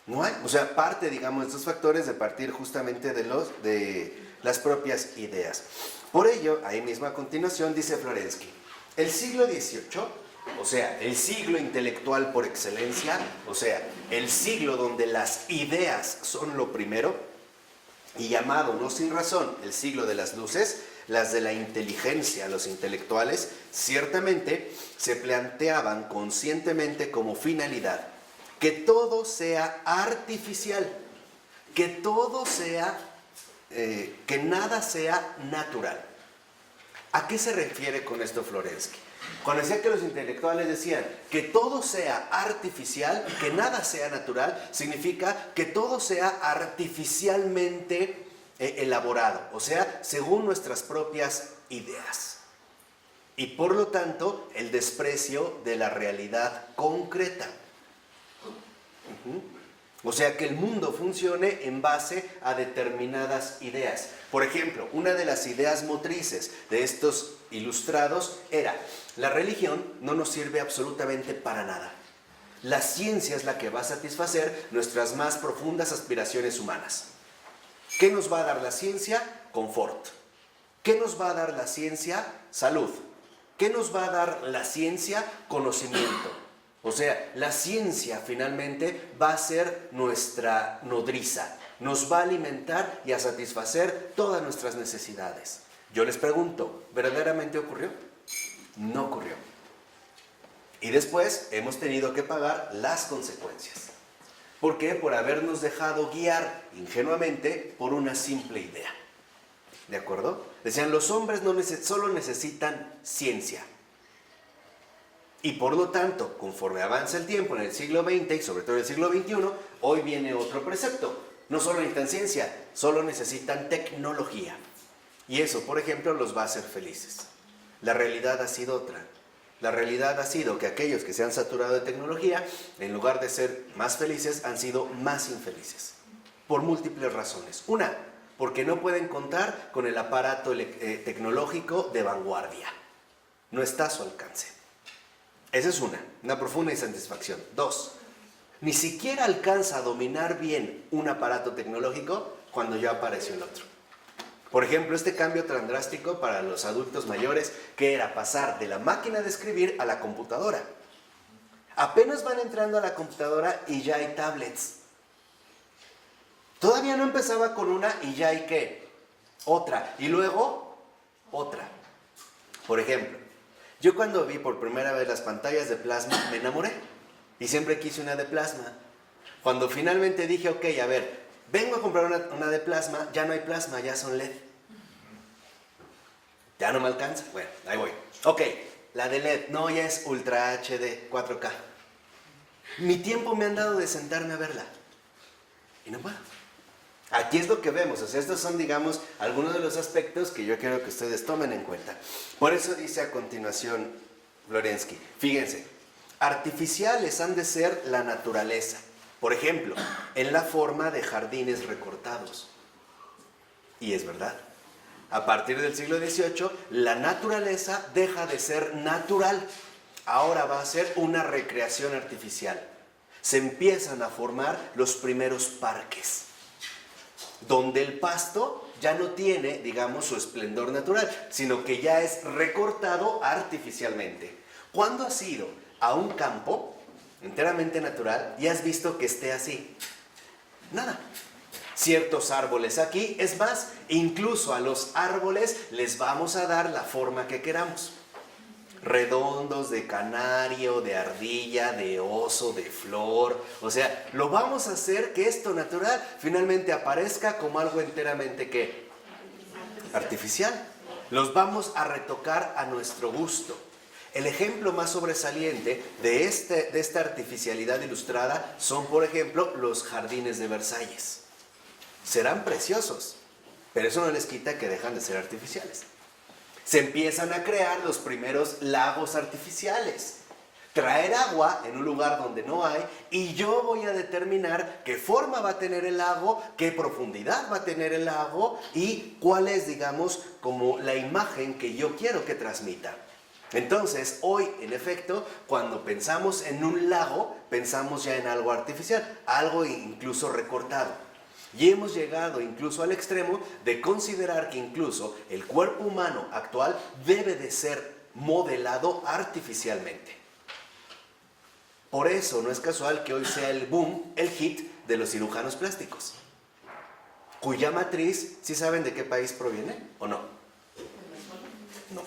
No hay, o sea, parte, digamos, de estos factores de partir justamente de las propias ideas. Por ello, ahí mismo a continuación dice Florensky, el siglo XVIII, o sea, el siglo intelectual por excelencia, o sea, el siglo donde las ideas son lo primero, y llamado, no sin razón, el siglo de las luces, las de la inteligencia, los intelectuales, ciertamente se planteaban conscientemente como finalidad que todo sea artificial, que todo sea, que nada sea natural. ¿A qué se refiere con esto Florensky? Cuando decía que los intelectuales decían que todo sea artificial, que nada sea natural, significa que todo sea artificialmente elaborado, o sea, según nuestras propias ideas. Y por lo tanto, el desprecio de la realidad concreta. O sea, que el mundo funcione en base a determinadas ideas. Por ejemplo, una de las ideas motrices de estos ilustrados era: la religión no nos sirve absolutamente para nada. La ciencia es la que va a satisfacer nuestras más profundas aspiraciones humanas. ¿Qué nos va a dar la ciencia? Confort. ¿Qué nos va a dar la ciencia? Salud. ¿Qué nos va a dar la ciencia? Conocimiento. O sea, la ciencia finalmente va a ser nuestra nodriza, nos va a alimentar y a satisfacer todas nuestras necesidades. Yo les pregunto, ¿verdaderamente ocurrió? No ocurrió. Y después hemos tenido que pagar las consecuencias. ¿Por qué? Por habernos dejado guiar ingenuamente por una simple idea. ¿De acuerdo? Decían, los hombres solo necesitan ciencia. Y por lo tanto, conforme avanza el tiempo en el siglo XX y sobre todo en el siglo XXI, hoy viene otro precepto. No solo necesitan ciencia, solo necesitan tecnología. Y eso, por ejemplo, los va a hacer felices. La realidad ha sido otra. La realidad ha sido que aquellos que se han saturado de tecnología, en lugar de ser más felices, han sido más infelices. Por múltiples razones. Una, porque no pueden contar con el aparato tecnológico de vanguardia. No está a su alcance. Esa es una profunda insatisfacción. Dos, ni siquiera alcanza a dominar bien un aparato tecnológico cuando ya apareció el otro. Por ejemplo, este cambio tan drástico para los adultos mayores, que era pasar de la máquina de escribir a la computadora. Apenas van entrando a la computadora y ya hay tablets. Todavía no empezaba con una y ya hay ¿qué? Otra. Y luego, otra. Por ejemplo, yo cuando vi por primera vez las pantallas de plasma, me enamoré. Y siempre quise una de plasma. Cuando finalmente dije, ok, a ver, vengo a comprar una de plasma, ya no hay plasma, ya son LED. Ya no me alcanza. Bueno, ahí voy. Ok, la de LED, no, ya es Ultra HD 4K. Mi tiempo me han dado de sentarme a verla. Y no puedo. Aquí es lo que vemos, o sea, estos son, digamos, algunos de los aspectos que yo quiero que ustedes tomen en cuenta. Por eso dice a continuación Florensky, fíjense, artificiales han de ser la naturaleza. Por ejemplo, en la forma de jardines recortados. Y es verdad. A partir del siglo XVIII, la naturaleza deja de ser natural. Ahora va a ser una recreación artificial. Se empiezan a formar los primeros parques, donde el pasto ya no tiene, digamos, su esplendor natural, sino que ya es recortado artificialmente. ¿Cuándo has ido a un campo enteramente natural y has visto que esté así? Nada. Ciertos árboles aquí, es más, incluso a los árboles les vamos a dar la forma que queramos. Redondos, de canario, de ardilla, de oso, de flor. O sea, lo vamos a hacer que esto natural finalmente aparezca como algo enteramente ¿qué? Artificial. Los vamos a retocar a nuestro gusto. El ejemplo más sobresaliente de esta artificialidad ilustrada son, por ejemplo, los jardines de Versalles. Serán preciosos, pero eso no les quita que dejan de ser artificiales. Se empiezan a crear los primeros lagos artificiales. Traer agua en un lugar donde no hay y yo voy a determinar qué forma va a tener el lago, qué profundidad va a tener el lago y cuál es, digamos, como la imagen que yo quiero que transmita. Entonces, hoy, en efecto, cuando pensamos en un lago, pensamos ya en algo artificial, algo incluso recortado. Y hemos llegado incluso al extremo de considerar que incluso el cuerpo humano actual debe de ser modelado artificialmente. Por eso no es casual que hoy sea el boom, el hit de los cirujanos plásticos, cuya matriz, ¿sí saben de qué país proviene o no? No.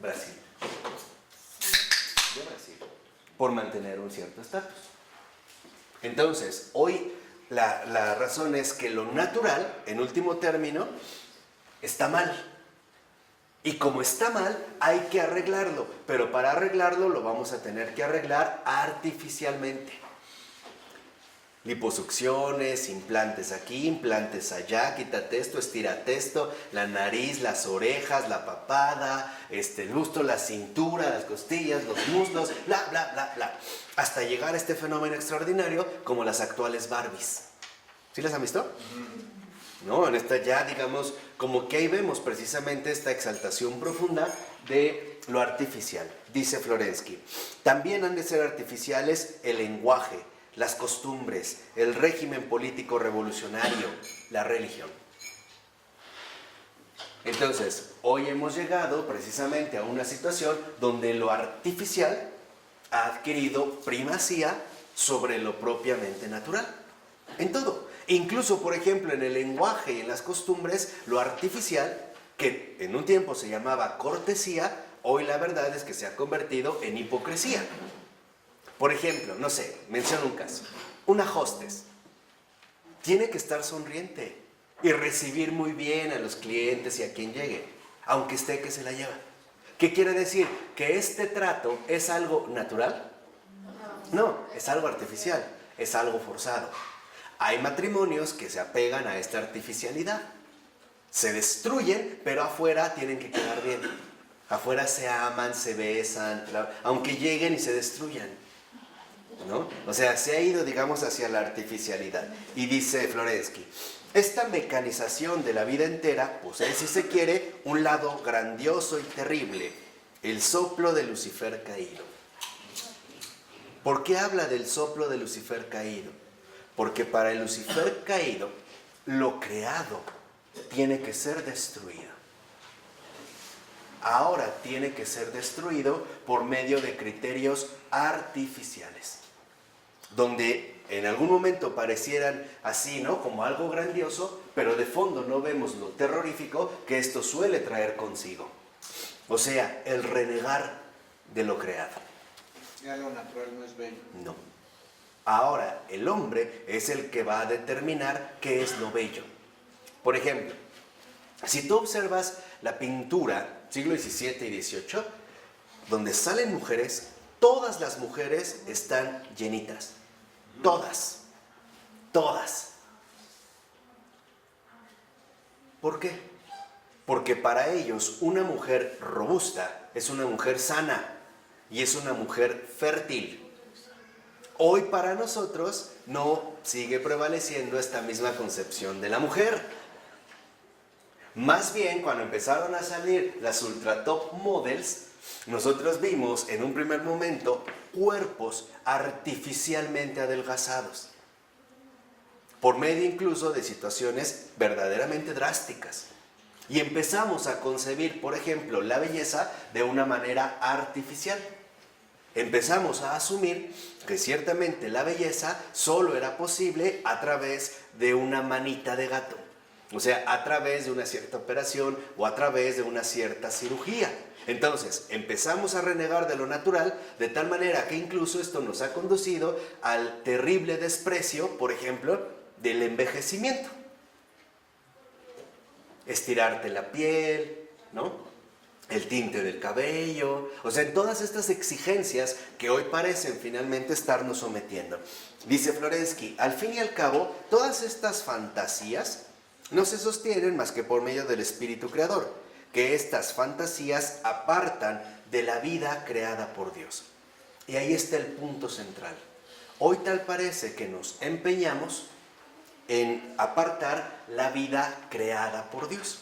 Brasil. De Brasil. Por mantener un cierto estatus. Entonces, hoy la razón es que lo natural, en último término, está mal. Y como está mal, hay que arreglarlo. Pero para arreglarlo lo vamos a tener que arreglar artificialmente. Liposucciones, implantes aquí, implantes allá, quítate esto, estírate esto, la nariz, las orejas, la papada, el busto, la cintura, las costillas, los muslos, bla, bla, bla, bla. Hasta llegar a este fenómeno extraordinario como las actuales Barbies. ¿Sí las han visto? No, en esta ya, digamos, como que ahí vemos precisamente esta exaltación profunda de lo artificial. Dice Florensky, también han de ser artificiales el lenguaje, las costumbres, el régimen político revolucionario, la religión. Entonces, hoy hemos llegado precisamente a una situación donde lo artificial ha adquirido primacía sobre lo propiamente natural. En todo. Incluso, por ejemplo, en el lenguaje y en las costumbres, lo artificial, que en un tiempo se llamaba cortesía, hoy la verdad es que se ha convertido en hipocresía. Por ejemplo, no sé, menciono un caso. Una hostess tiene que estar sonriente y recibir muy bien a los clientes y a quien llegue, aunque esté que se la lleva. ¿Qué quiere decir? ¿Que este trato es algo natural? No, es algo artificial, es algo forzado. Hay matrimonios que se apegan a esta artificialidad. Se destruyen, pero afuera tienen que quedar bien. Afuera se aman, se besan, aunque lleguen y se destruyan, ¿no? O sea, se ha ido, digamos, hacia la artificialidad. Y dice Florensky, esta mecanización de la vida entera posee, si se quiere, un lado grandioso y terrible, el soplo de Lucifer caído. ¿Por qué habla del soplo de Lucifer caído? Porque para el Lucifer caído, lo creado tiene que ser destruido. Ahora tiene que ser destruido por medio de criterios artificiales, donde en algún momento parecieran así, ¿no? Como algo grandioso, pero de fondo no vemos lo terrorífico que esto suele traer consigo. O sea, el renegar de lo creado. Ya lo natural no es bello. No. Ahora, el hombre es el que va a determinar qué es lo bello. Por ejemplo, si tú observas la pintura siglo XVII y XVIII, donde salen mujeres, todas las mujeres están llenitas. Todas. Todas. ¿Por qué? Porque para ellos una mujer robusta es una mujer sana y es una mujer fértil. Hoy para nosotros no sigue prevaleciendo esta misma concepción de la mujer. Más bien, cuando empezaron a salir las ultra top models, nosotros vimos en un primer momento cuerpos artificialmente adelgazados, por medio incluso de situaciones verdaderamente drásticas. Y empezamos a concebir, por ejemplo, la belleza de una manera artificial. Empezamos a asumir que ciertamente la belleza solo era posible a través de una manita de gato. O sea, a través de una cierta operación o a través de una cierta cirugía. Entonces, empezamos a renegar de lo natural, de tal manera que incluso esto nos ha conducido al terrible desprecio, por ejemplo, del envejecimiento. Estirarte la piel, ¿no? El tinte del cabello, o sea, en todas estas exigencias que hoy parecen finalmente estarnos sometiendo. Dice Florensky, al fin y al cabo, todas estas fantasías no se sostienen más que por medio del espíritu creador, que estas fantasías apartan de la vida creada por Dios. Y ahí está el punto central. Hoy tal parece que nos empeñamos en apartar la vida creada por Dios.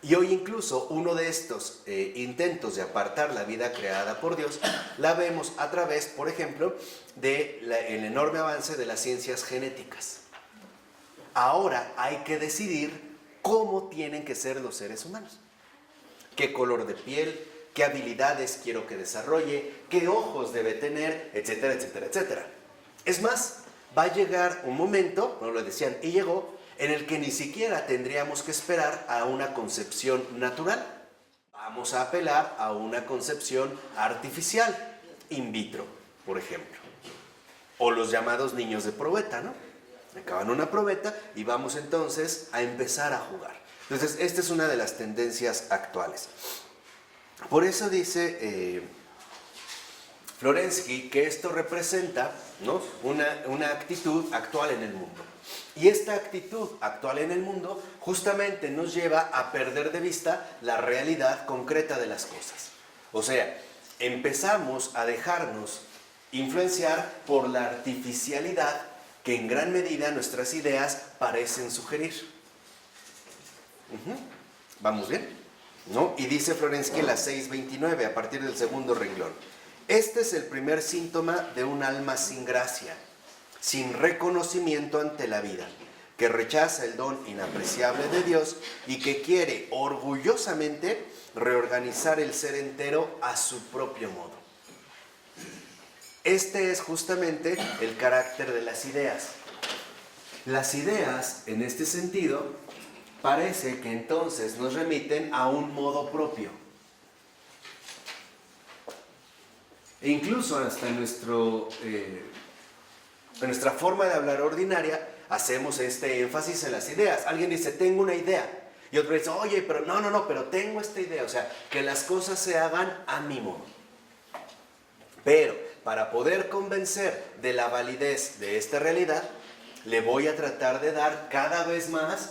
Y hoy incluso uno de estos intentos de apartar la vida creada por Dios la vemos a través, por ejemplo, del enorme avance de las ciencias genéticas. Ahora hay que decidir cómo tienen que ser los seres humanos. Qué color de piel, qué habilidades quiero que desarrolle, qué ojos debe tener, etcétera, etcétera, etcétera. Es más, va a llegar un momento, no lo decían, y llegó, en el que ni siquiera tendríamos que esperar a una concepción natural. Vamos a apelar a una concepción artificial, in vitro, por ejemplo. O los llamados niños de probeta, ¿no? Acaban una probeta y vamos entonces a empezar a jugar. Entonces, esta es una de las tendencias actuales. Por eso dice Florensky que esto representa, ¿no?, una actitud actual en el mundo. Y esta actitud actual en el mundo justamente nos lleva a perder de vista la realidad concreta de las cosas. O sea, empezamos a dejarnos influenciar por la artificialidad que en gran medida nuestras ideas parecen sugerir. ¿Vamos bien? ¿No? Y dice Florensky en la 629, a partir del segundo renglón. Este es el primer síntoma de un alma sin gracia, sin reconocimiento ante la vida, que rechaza el don inapreciable de Dios y que quiere orgullosamente reorganizar el ser entero a su propio modo. Este es justamente el carácter de las ideas. Las ideas, en este sentido, parece que entonces nos remiten a un modo propio. E incluso hasta en nuestra forma de hablar ordinaria, hacemos este énfasis en las ideas. Alguien dice, tengo una idea. Y otro dice, oye, pero no, pero tengo esta idea. O sea, que las cosas se hagan a mi modo. Pero para poder convencer de la validez de esta realidad, le voy a tratar de dar cada vez más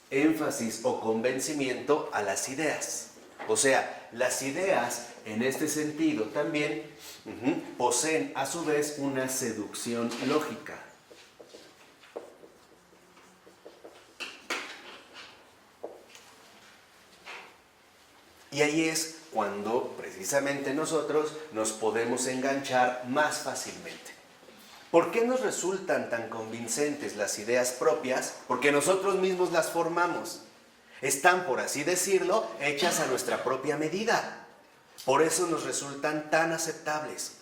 énfasis o convencimiento a las ideas. O sea, las ideas en este sentido también poseen a su vez una seducción lógica. Y ahí es cuando precisamente nosotros nos podemos enganchar más fácilmente. ¿Por qué nos resultan tan convincentes las ideas propias? Porque nosotros mismos las formamos. Están, por así decirlo, hechas a nuestra propia medida. Por eso nos resultan tan aceptables,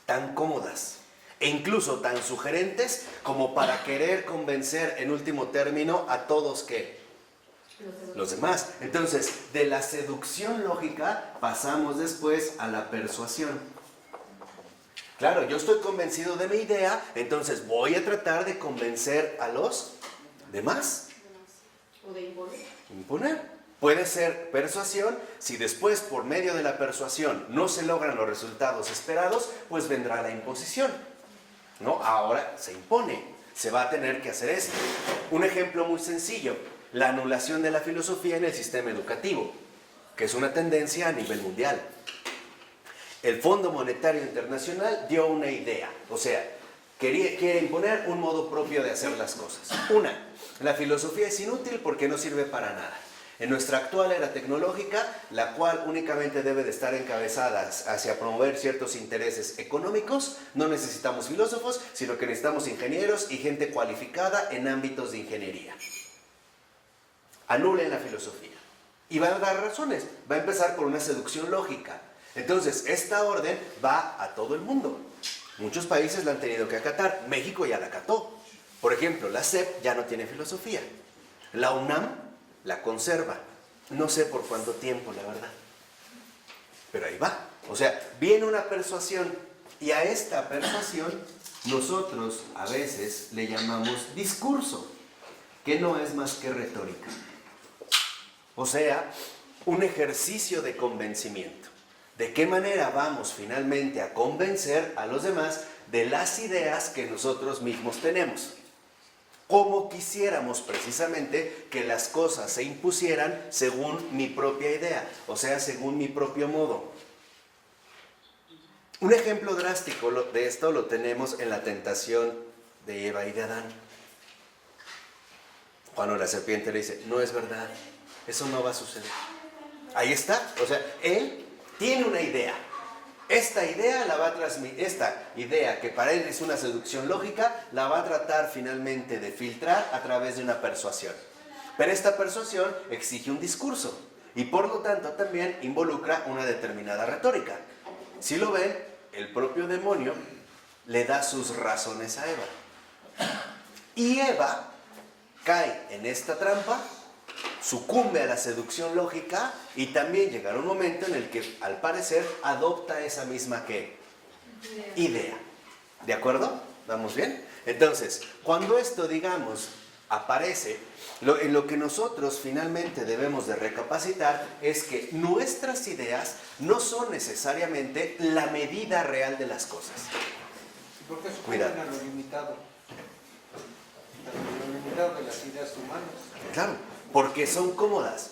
tan cómodas e incluso tan sugerentes como para querer convencer en último término a todos que los demás. Entonces, de la seducción lógica pasamos después a la persuasión. Claro, yo estoy convencido de mi idea, entonces voy a tratar de convencer a los demás. O de imponer. Imponer. Puede ser persuasión. Si después, por medio de la persuasión, no se logran los resultados esperados, pues vendrá la imposición. ¿No? Ahora se impone. Se va a tener que hacer esto. Un ejemplo muy sencillo. La anulación de la filosofía en el sistema educativo, que es una tendencia a nivel mundial. El Fondo Monetario Internacional dio una idea, o sea, quiere imponer un modo propio de hacer las cosas. La filosofía es inútil porque no sirve para nada. En nuestra actual era tecnológica, la cual únicamente debe de estar encabezada hacia promover ciertos intereses económicos, no necesitamos filósofos, sino que necesitamos ingenieros y gente cualificada en ámbitos de ingeniería. Anulen la filosofía. Y va a dar razones. Va a empezar por una seducción lógica. Entonces, esta orden va a todo el mundo. Muchos países la han tenido que acatar. México ya la acató. Por ejemplo, la SEP ya no tiene filosofía. La UNAM la conserva. No sé por cuánto tiempo, la verdad. Pero ahí va. O sea, viene una persuasión. Y a esta persuasión, nosotros a veces le llamamos discurso, que no es más que retórica. O sea, un ejercicio de convencimiento. ¿De qué manera vamos finalmente a convencer a los demás de las ideas que nosotros mismos tenemos? ¿Cómo quisiéramos precisamente que las cosas se impusieran según mi propia idea? O sea, según mi propio modo. Un ejemplo drástico de esto lo tenemos en la tentación de Eva y de Adán. Cuando la serpiente le dice, no es verdad. Eso no va a suceder. Ahí está. O sea, él tiene una idea. Esta idea la va a transmitir, esta idea que para él es una seducción lógica, la va a tratar finalmente de filtrar a través de una persuasión. Pero esta persuasión exige un discurso y por lo tanto también involucra una determinada retórica. Si lo ven, el propio demonio le da sus razones a Eva. Y Eva cae en esta trampa, sucumbe a la seducción lógica y también llegará un momento en el que, al parecer, adopta esa misma ¿qué? Idea. ¿De acuerdo? ¿Vamos bien? Entonces, cuando esto, digamos, aparece, en lo que nosotros finalmente debemos de recapacitar es que nuestras ideas no son necesariamente la medida real de las cosas. ¿Por qué Cuidado. suponen a lo limitado? A lo limitado de las ideas humanas. Claro, porque son cómodas.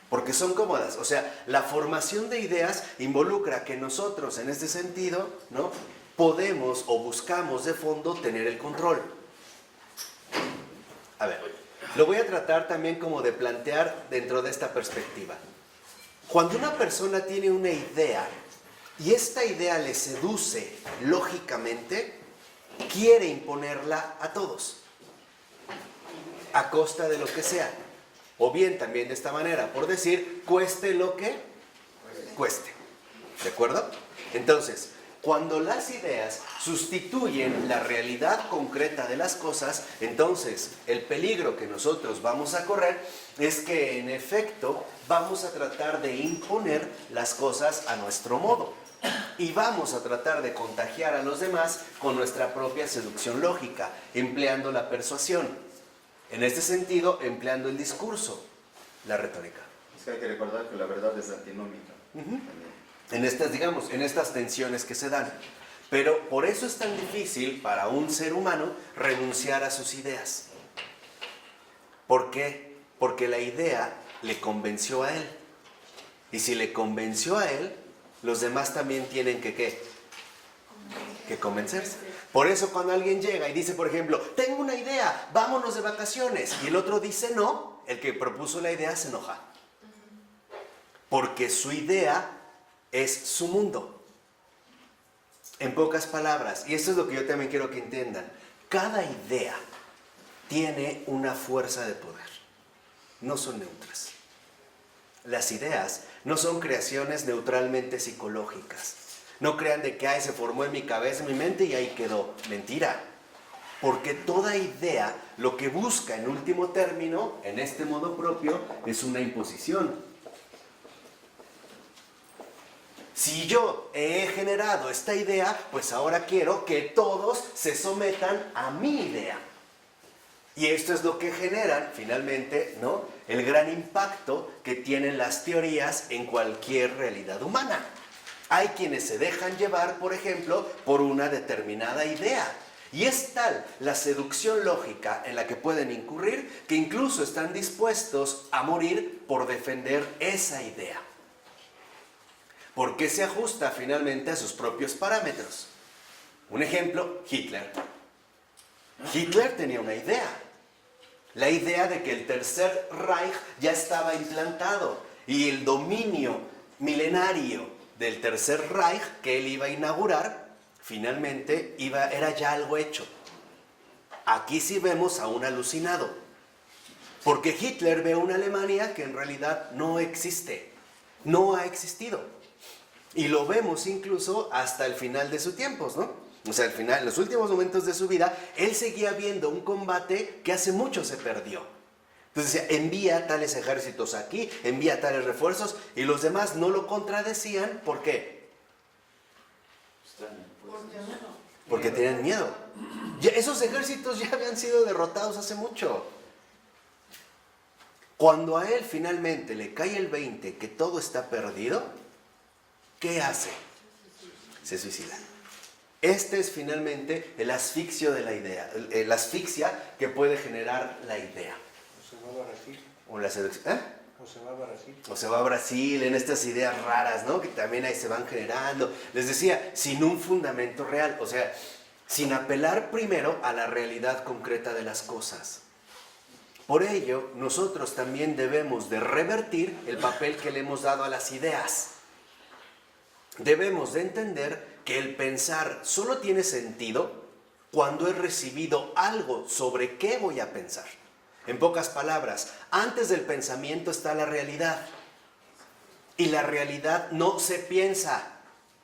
Porque son cómodas. O sea, la formación de ideas involucra que nosotros, en este sentido, ¿no?, podemos o buscamos de fondo tener el control. A ver, lo voy a tratar también como de plantear dentro de esta perspectiva. Cuando una persona tiene una idea y esta idea le seduce lógicamente, quiere imponerla a todos, a costa de lo que sea. O bien también de esta manera, por decir, cueste lo que cueste. ¿De acuerdo? Entonces, Cuando las ideas sustituyen la realidad concreta de las cosas, entonces el peligro que nosotros vamos a correr es que en efecto vamos a tratar de imponer las cosas a nuestro modo y vamos a tratar de contagiar a los demás con nuestra propia seducción lógica, empleando la persuasión. En este sentido, empleando el discurso, la retórica. Es que hay que recordar que la verdad es antinómica. En estas, digamos, en estas tensiones que se dan. Pero por eso es tan difícil para un ser humano renunciar a sus ideas. ¿Por qué? Porque la idea le convenció a él. Y si le convenció a él, los demás también tienen que, ¿qué? Que convencerse. Por eso cuando alguien llega y dice, por ejemplo, tengo una idea, vámonos de vacaciones, y el otro dice no, el que propuso la idea se enoja. Porque su idea es su mundo. En pocas palabras, y esto es lo que yo también quiero que entiendan, cada idea tiene una fuerza de poder. No son neutras. Las ideas no son creaciones neutralmente psicológicas. No crean de que se formó en mi cabeza, en mi mente y ahí quedó. Mentira. Porque toda idea lo que busca en último término, en este modo propio, es una imposición. Si yo he generado esta idea, pues ahora quiero que todos se sometan a mi idea. Y esto es lo que generan, finalmente, ¿no?, el gran impacto que tienen las teorías en cualquier realidad humana. Hay quienes se dejan llevar, por ejemplo, por una determinada idea. Y es tal la seducción lógica en la que pueden incurrir que incluso están dispuestos a morir por defender esa idea. Porque se ajusta finalmente a sus propios parámetros. Un ejemplo, Hitler. Hitler tenía una idea. La idea de que el Tercer Reich ya estaba implantado y el dominio milenario del Tercer Reich que él iba a inaugurar, finalmente era ya algo hecho. Aquí sí vemos a un alucinado. Porque Hitler ve una Alemania que en realidad no existe, no ha existido. Y lo vemos incluso hasta el final de sus tiempos, ¿no? O sea, al final, en los últimos momentos de su vida, él seguía viendo un combate que hace mucho se perdió. Entonces decía, envía tales ejércitos aquí, envía tales refuerzos, y los demás no lo contradecían. ¿Por qué? Porque tenían miedo. Ya, esos ejércitos ya habían sido derrotados hace mucho. Cuando a él finalmente le cae el 20 que todo está perdido, ¿qué hace? Se suicida. Este es finalmente el asfixio de la idea, la asfixia que puede generar la idea. O se va a Brasil. O la seducción. O se va a Brasil. O se va a Brasil en estas ideas raras, ¿no? Que también ahí se van generando. Les decía, sin un fundamento real, o sea, sin apelar primero a la realidad concreta de las cosas. Por ello, nosotros también debemos de revertir el papel que le hemos dado a las ideas. Debemos de entender que el pensar solo tiene sentido cuando he recibido algo sobre qué voy a pensar. En pocas palabras, antes del pensamiento está la realidad. Y la realidad no se piensa,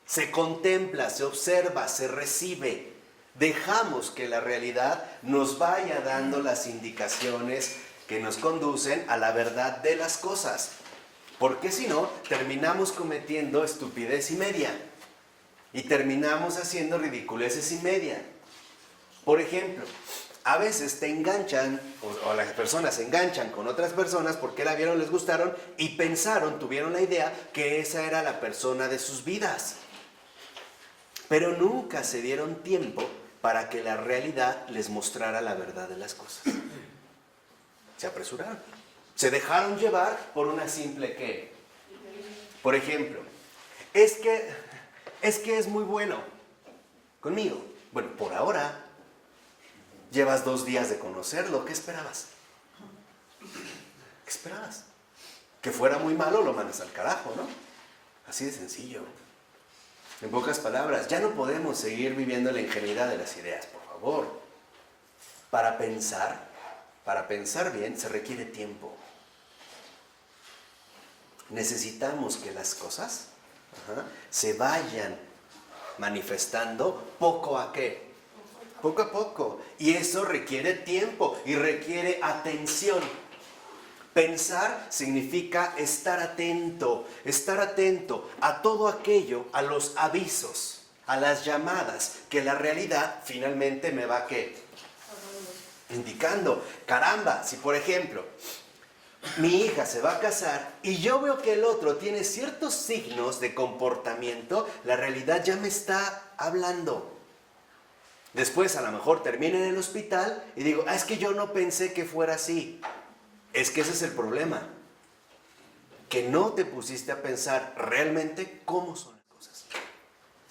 se contempla, se observa, se recibe. Dejamos que la realidad nos vaya dando las indicaciones que nos conducen a la verdad de las cosas. Porque si no, terminamos cometiendo estupidez y media. Y terminamos haciendo ridiculeces y media. Por ejemplo, a veces te enganchan, o las personas se enganchan con otras personas porque la vieron, les gustaron y pensaron, tuvieron la idea que esa era la persona de sus vidas. Pero nunca se dieron tiempo para que la realidad les mostrara la verdad de las cosas. Se apresuraron. Se dejaron llevar por una simple ¿qué? Por ejemplo, es que es muy bueno conmigo. Bueno, por ahora llevas 2 días de conocerlo. ¿Qué esperabas? ¿Qué esperabas? Que fuera muy malo, lo mandas al carajo, ¿no? Así de sencillo. En pocas palabras, ya no podemos seguir viviendo la ingenuidad de las ideas, por favor. Para pensar bien se requiere tiempo. Necesitamos que las cosas se vayan manifestando poco a qué. Poco a poco. Y eso requiere tiempo y requiere atención. Pensar significa estar atento a todo aquello, a los avisos, a las llamadas que la realidad finalmente me va ¿qué? Indicando. Caramba, si por ejemplo mi hija se va a casar y yo veo que el otro tiene ciertos signos de comportamiento, la realidad ya me está hablando. Después a lo mejor termino en el hospital y digo, es que yo no pensé que fuera así. Es que ese es el problema, que no te pusiste a pensar realmente cómo son las cosas.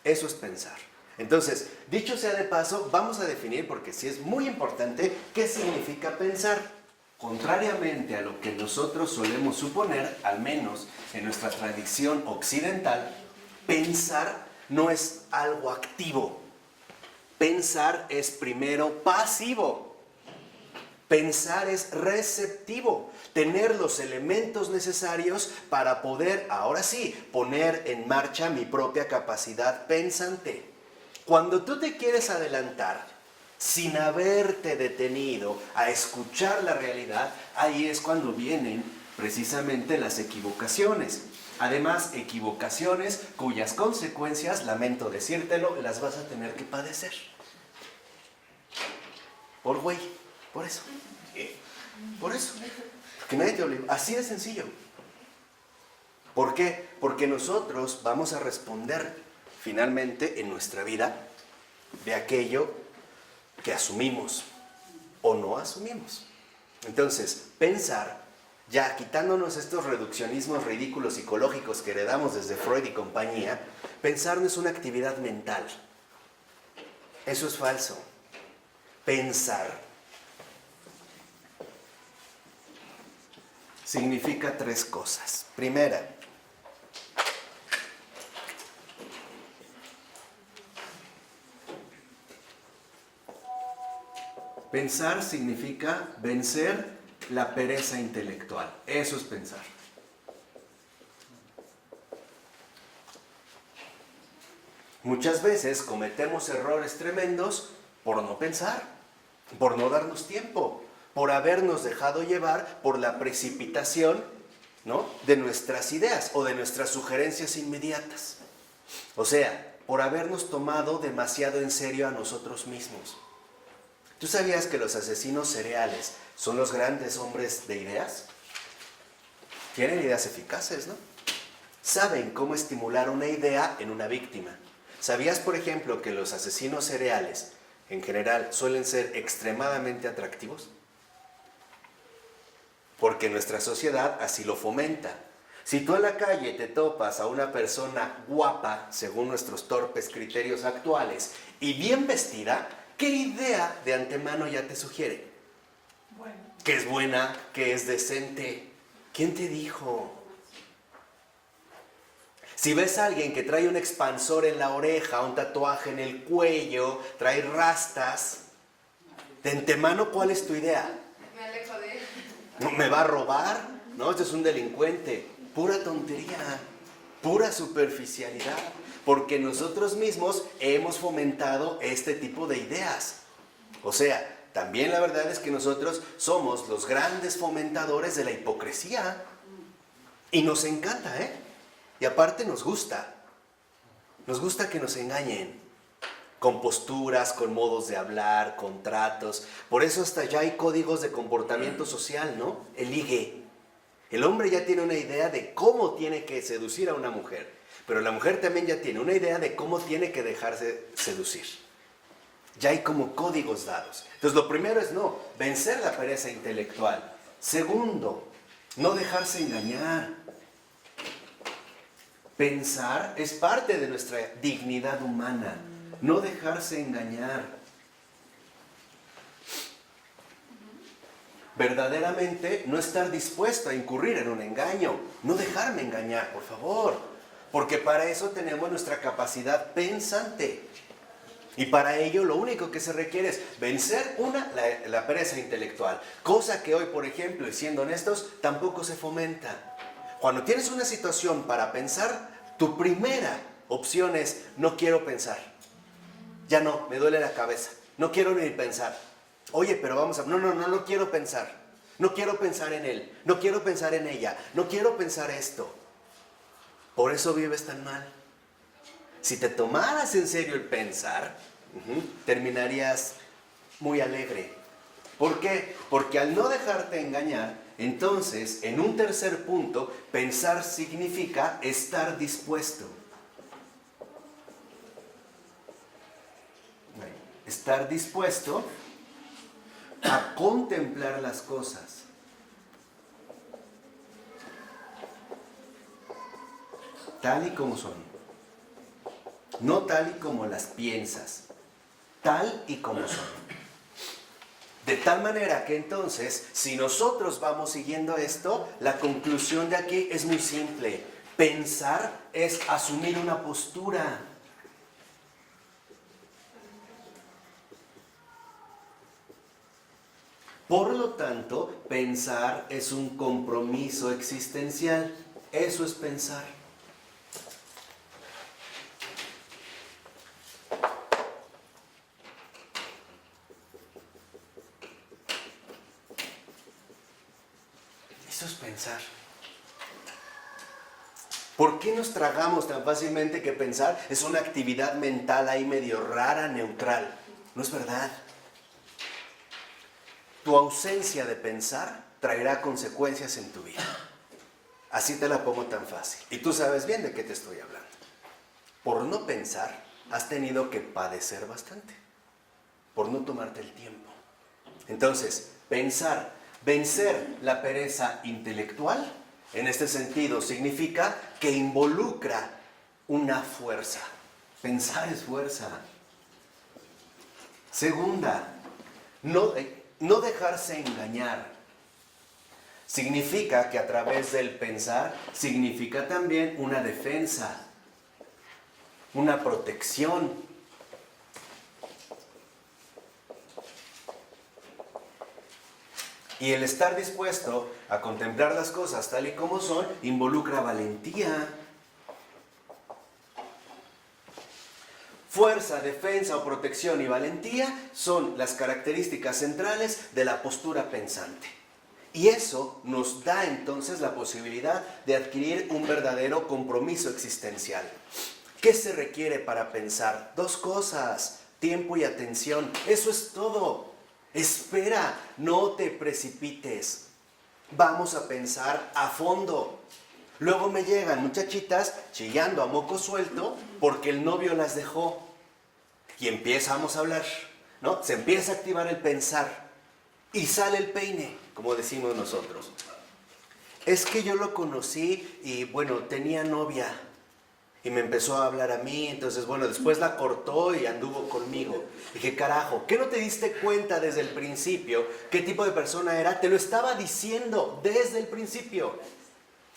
Eso es pensar. Entonces, dicho sea de paso, vamos a definir, porque sí es muy importante, qué significa pensar. Contrariamente a lo que nosotros solemos suponer, al menos en nuestra tradición occidental, pensar no es algo activo. Pensar es primero pasivo. Pensar es receptivo, tener los elementos necesarios para poder, ahora sí, poner en marcha mi propia capacidad pensante. Cuando tú te quieres adelantar, sin haberte detenido a escuchar la realidad, ahí es cuando vienen precisamente las equivocaciones. Además, equivocaciones cuyas consecuencias, lamento decírtelo, las vas a tener que padecer. Por güey. Por eso. Por eso. Porque nadie te obliga. Así de sencillo. ¿Por qué? Porque nosotros vamos a responder finalmente en nuestra vida de aquello que asumimos o no asumimos. Entonces, pensar, ya quitándonos estos reduccionismos ridículos psicológicos que heredamos desde Freud y compañía, pensar no es una actividad mental. Eso es falso. Pensar significa tres cosas. Primera, pensar significa vencer la pereza intelectual. Eso es pensar. Muchas veces cometemos errores tremendos por no pensar, por no darnos tiempo, por habernos dejado llevar por la precipitación, ¿no?, de nuestras ideas o de nuestras sugerencias inmediatas. O sea, por habernos tomado demasiado en serio a nosotros mismos. ¿Tú sabías que los asesinos seriales son los grandes hombres de ideas? Tienen ideas eficaces, ¿no? Saben cómo estimular una idea en una víctima. ¿Sabías, por ejemplo, que los asesinos seriales, en general, suelen ser extremadamente atractivos? Porque nuestra sociedad así lo fomenta. Si tú en la calle te topas a una persona guapa, según nuestros torpes criterios actuales, y bien vestida, ¿qué idea de antemano ya te sugiere? Bueno. Que es buena, que es decente. ¿Quién te dijo? Si ves a alguien que trae un expansor en la oreja, un tatuaje en el cuello, trae rastas, de antemano, ¿cuál es tu idea? Me alejo de él. ¿No me va a robar? No, este es un delincuente. Pura tontería, pura superficialidad, porque nosotros mismos hemos fomentado este tipo de ideas. O sea, también la verdad es que nosotros somos los grandes fomentadores de la hipocresía. Y nos encanta, ¿eh? Y aparte nos gusta. Nos gusta que nos engañen. Con posturas, con modos de hablar, con tratos. Por eso hasta ya hay códigos de comportamiento social, ¿no? El ligue. El hombre ya tiene una idea de cómo tiene que seducir a una mujer. Pero la mujer también ya tiene una idea de cómo tiene que dejarse seducir. Ya hay como códigos dados. Entonces lo primero es no, vencer la pereza intelectual. Segundo, no dejarse engañar. Pensar es parte de nuestra dignidad humana. No dejarse engañar. Verdaderamente no estar dispuesto a incurrir en un engaño. No dejarme engañar, por favor. Porque para eso tenemos nuestra capacidad pensante. Y para ello lo único que se requiere es vencer la pereza intelectual. Cosa que hoy, por ejemplo, y siendo honestos, tampoco se fomenta. Cuando tienes una situación para pensar, tu primera opción es, no quiero pensar. Ya no, me duele la cabeza. No quiero ni pensar. Oye, pero vamos a... No quiero pensar. No quiero pensar en él. No quiero pensar en ella. No quiero pensar esto. Por eso vives tan mal. Si te tomaras en serio el pensar, terminarías muy alegre. ¿Por qué? Porque al no dejarte engañar, entonces, en un tercer punto, pensar significa estar dispuesto. Estar dispuesto a contemplar las cosas. Tal y como son. No tal y como las piensas. Tal y como son. De tal manera que entonces, si nosotros vamos siguiendo esto, la conclusión de aquí es muy simple. Pensar es asumir una postura. Por lo tanto, pensar es un compromiso existencial. Eso es pensar. Eso es pensar. ¿Por qué nos tragamos tan fácilmente que pensar es una actividad mental ahí medio rara, neutral? No es verdad. Tu ausencia de pensar traerá consecuencias en tu vida. Así te la pongo tan fácil. Y tú sabes bien de qué te estoy hablando. Por no pensar, has tenido que padecer bastante. Por no tomarte el tiempo. Entonces, pensar, vencer la pereza intelectual, en este sentido, significa que involucra una fuerza. Pensar es fuerza. Segunda, no dejarse engañar. Significa que a través del pensar, significa también una defensa, una protección. Y el estar dispuesto a contemplar las cosas tal y como son, involucra valentía. Fuerza, defensa o protección y valentía son las características centrales de la postura pensante. Y eso nos da entonces la posibilidad de adquirir un verdadero compromiso existencial. ¿Qué se requiere para pensar? Dos cosas, tiempo y atención. Eso es todo. Espera, no te precipites. Vamos a pensar a fondo. Luego me llegan muchachitas chillando a moco suelto porque el novio las dejó. Y empezamos a hablar, ¿no? Se empieza a activar el pensar. Y sale el peine, como decimos nosotros. Es que yo lo conocí y, bueno, tenía novia. Y me empezó a hablar a mí, entonces, bueno, después la cortó y anduvo conmigo. Dije, carajo, ¿qué no te diste cuenta desde el principio qué tipo de persona era? Te lo estaba diciendo desde el principio.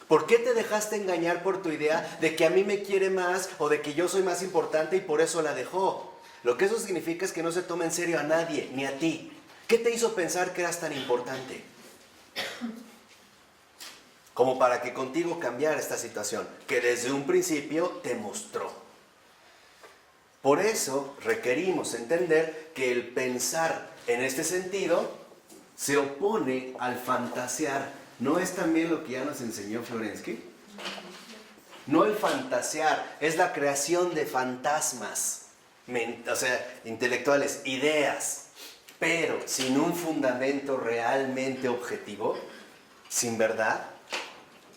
¿Por qué te dejaste engañar por tu idea de que a mí me quiere más o de que yo soy más importante y por eso la dejó? Lo que eso significa es que no se toma en serio a nadie, ni a ti. ¿Qué te hizo pensar que eras tan importante? Como para que contigo cambiara esta situación, que desde un principio te mostró. Por eso requerimos entender que el pensar en este sentido se opone al fantasear. ¿No es también lo que ya nos enseñó Florensky? No el fantasear, es la creación de fantasmas, o sea, intelectuales, ideas, pero sin un fundamento realmente objetivo, sin verdad.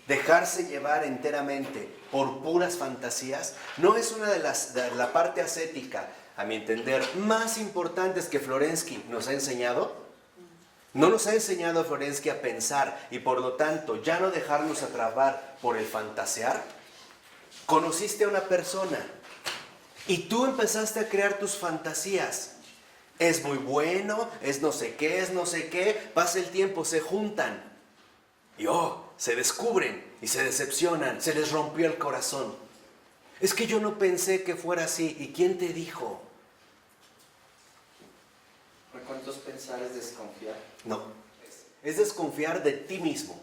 Dejarse llevar enteramente por puras fantasías no es una de la parte ascética, a mi entender, más importantes que Florensky nos ha enseñado. No nos ha enseñado Florensky a pensar y por lo tanto ya no dejarnos atrapar por el fantasear. Conociste a una persona y tú empezaste a crear tus fantasías. Es muy bueno, es no sé qué, pasa el tiempo, se juntan y se descubren y se decepcionan, se les rompió el corazón. Es que yo no pensé que fuera así. ¿Y quién te dijo? ¿Cuántos pensar es desconfiar? No, es desconfiar de ti mismo.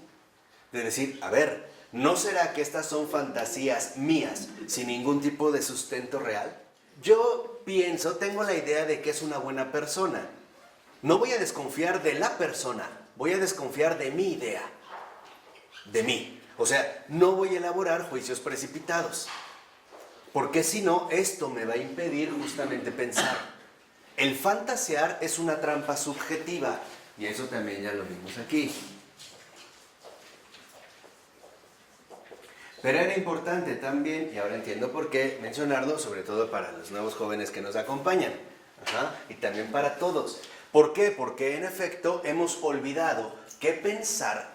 De decir, a ver, ¿no será que estas son fantasías mías sin ningún tipo de sustento real? Yo pienso, tengo la idea de que es una buena persona. No voy a desconfiar de la persona, voy a desconfiar de mi idea, de mí. O sea, no voy a elaborar juicios precipitados, porque si no, esto me va a impedir justamente pensar. El fantasear es una trampa subjetiva, y eso también ya lo vimos aquí. Pero era importante también, y ahora entiendo por qué mencionarlo, sobre todo para los nuevos jóvenes que nos acompañan, y también para todos. ¿Por qué? Porque en efecto hemos olvidado que pensar,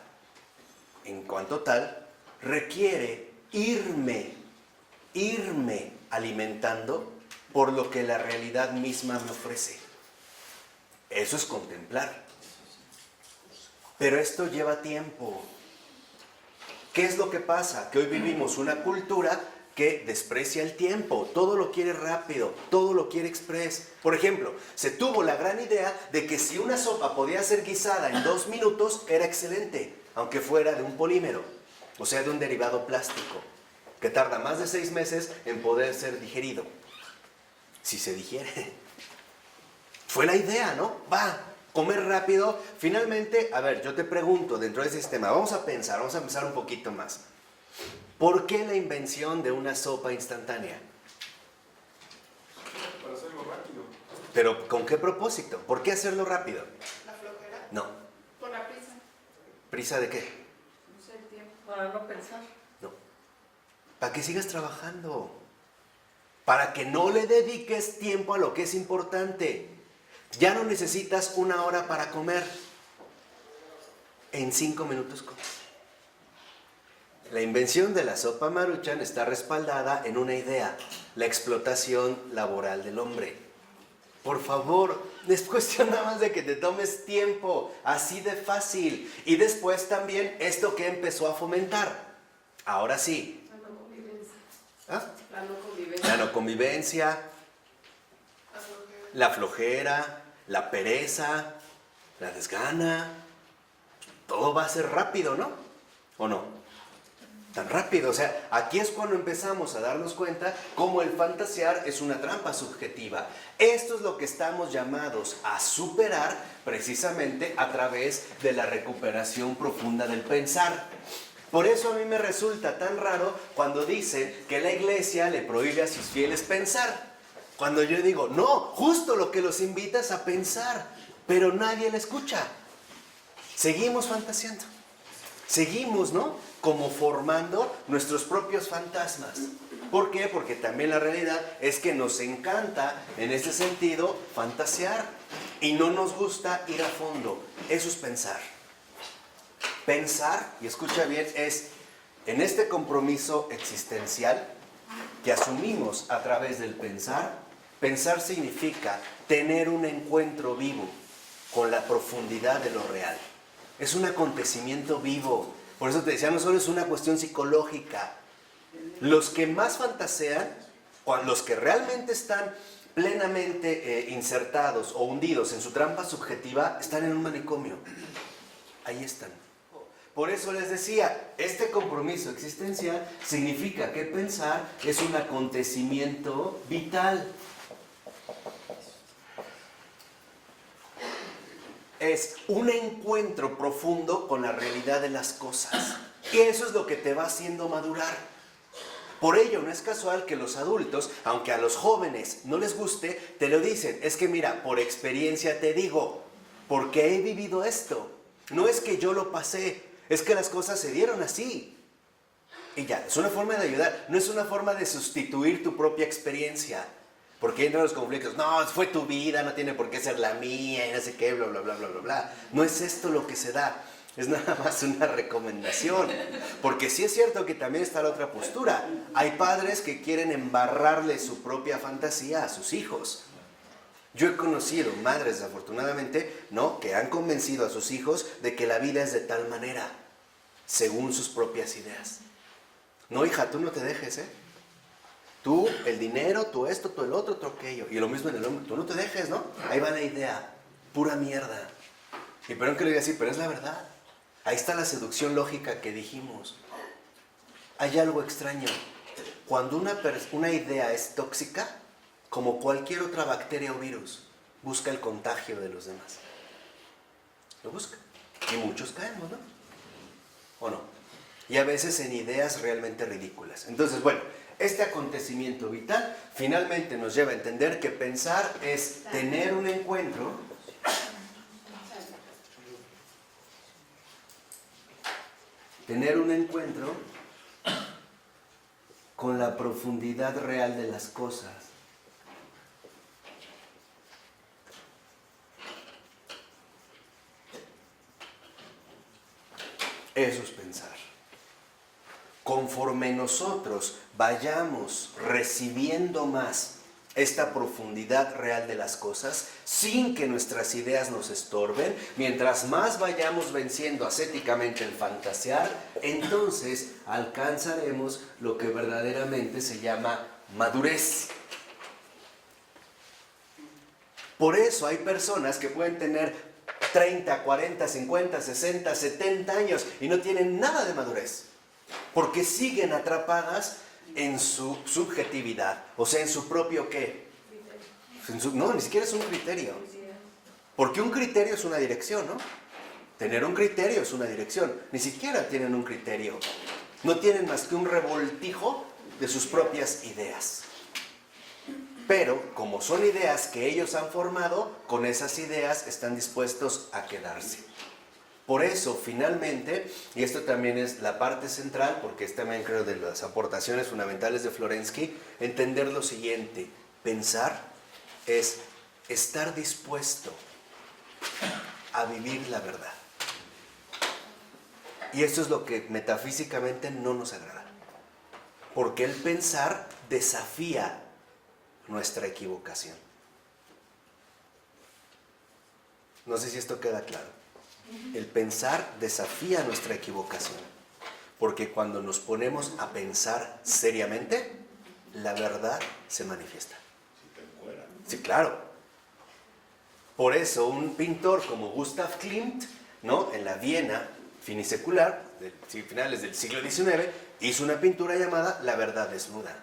en cuanto tal, requiere irme alimentando por lo que la realidad misma me ofrece. Eso es contemplar. Pero esto lleva tiempo. ¿Qué es lo que pasa? Que hoy vivimos una cultura que desprecia el tiempo, todo lo quiere rápido, todo lo quiere express. Por ejemplo, se tuvo la gran idea de que si una sopa podía ser guisada en 2 minutos, era excelente, aunque fuera de un polímero, o sea, de un derivado plástico, que tarda más de 6 meses en poder ser digerido, si se digiere. Fue la idea, ¿no? Comer rápido. Finalmente, a ver, yo te pregunto, dentro de ese sistema, vamos a pensar un poquito más. ¿Por qué la invención de una sopa instantánea? Para hacerlo rápido. ¿Pero con qué propósito? ¿Por qué hacerlo rápido? ¿La flojera? No. Por la prisa. ¿Prisa de qué? No sé el tiempo. Para no pensar. No. Para que sigas trabajando. Para que no le dediques tiempo a lo que es importante. Ya no necesitas 1 hora para comer. En 5 minutos comes. La invención de la sopa Maruchan está respaldada en una idea: la explotación laboral del hombre. Por favor, es cuestión nada más de que te tomes tiempo, así de fácil. Y después también esto que empezó a fomentar. Ahora sí. La no convivencia. ¿Ah? La no convivencia. La no convivencia, La flojera. la flojera, la pereza, la desgana. Todo va a ser rápido, ¿no? ¿O no? Tan rápido. O sea, aquí es cuando empezamos a darnos cuenta cómo el fantasear es una trampa subjetiva. Esto es lo que estamos llamados a superar precisamente a través de la recuperación profunda del pensar. Por eso a mí me resulta tan raro cuando dicen que la iglesia le prohíbe a sus fieles pensar. Cuando yo digo, no, justo lo que los invita es a pensar, pero nadie le escucha. Seguimos fantaseando. Seguimos, ¿no? Como formando nuestros propios fantasmas. ¿Por qué? Porque también la realidad es que nos encanta, en ese sentido, fantasear. Y no nos gusta ir a fondo. Eso es pensar. Pensar, y escucha bien, es en este compromiso existencial que asumimos a través del pensar. Pensar significa tener un encuentro vivo con la profundidad de lo real. Es un acontecimiento vivo. Por eso te decía, no solo es una cuestión psicológica. Los que más fantasean, o los que realmente están plenamente insertados o hundidos en su trampa subjetiva, están en un manicomio. Ahí están. Por eso les decía, este compromiso existencial significa que pensar es un acontecimiento vital. Es un encuentro profundo con la realidad de las cosas. Y eso es lo que te va haciendo madurar. Por ello, no es casual que los adultos, aunque a los jóvenes no les guste, te lo dicen. Es que mira, por experiencia te digo, porque he vivido esto. No es que yo lo pasé, es que las cosas se dieron así. Y ya, es una forma de ayudar, no es una forma de sustituir tu propia experiencia. Porque entran los conflictos, no, fue tu vida, no tiene por qué ser la mía, y no sé qué, bla, bla, bla, bla, bla, bla. No es esto lo que se da, es nada más una recomendación. Porque sí es cierto que también está la otra postura. Hay padres que quieren embarrarle su propia fantasía a sus hijos. Yo he conocido madres, desafortunadamente, ¿no?, que han convencido a sus hijos de que la vida es de tal manera, según sus propias ideas. No, hija, tú no te dejes, ¿eh? Tú, el dinero, tú esto, tú el otro, tú aquello. Y lo mismo en el hombre, tú no te dejes, ¿no? Ahí va la idea, pura mierda. Y perdón que lo diga así, pero es la verdad. Ahí está la seducción lógica que dijimos. hay algo extraño. Cuando una idea es tóxica, como cualquier otra bacteria o virus, busca el contagio de los demás. Lo busca. Y muchos caemos, ¿no? ¿O no? Y a veces en ideas realmente ridículas. Entonces, bueno, este acontecimiento vital finalmente nos lleva a entender que pensar es tener un encuentro con la profundidad real de las cosas. Eso es pensar. Conforme nosotros vayamos recibiendo más esta profundidad real de las cosas, sin que nuestras ideas nos estorben, mientras más vayamos venciendo ascéticamente el fantasear, entonces alcanzaremos lo que verdaderamente se llama madurez. Por eso hay personas que pueden tener 30, 40, 50, 60, 70 años y no tienen nada de madurez, porque siguen atrapadas en su subjetividad, o sea, en su propio ¿qué? No, ni siquiera es un criterio, porque un criterio es una dirección, ¿no? Tener un criterio es una dirección, ni siquiera tienen un criterio, no tienen más que un revoltijo de sus propias ideas. Pero, como son ideas que ellos han formado, con esas ideas están dispuestos a quedarse. Por eso, finalmente, y esto también es la parte central, porque es también creo de las aportaciones fundamentales de Florensky, entender lo siguiente: pensar es estar dispuesto a vivir la verdad. Y esto es lo que metafísicamente no nos agrada, porque el pensar desafía nuestra equivocación. No sé si esto queda claro. El pensar desafía nuestra equivocación, porque cuando nos ponemos a pensar seriamente, la verdad se manifiesta. Si te encueran. Sí, claro. Por eso un pintor como Gustav Klimt, ¿no?, en la Viena finisecular, finales del siglo XIX, hizo una pintura llamada La verdad desnuda.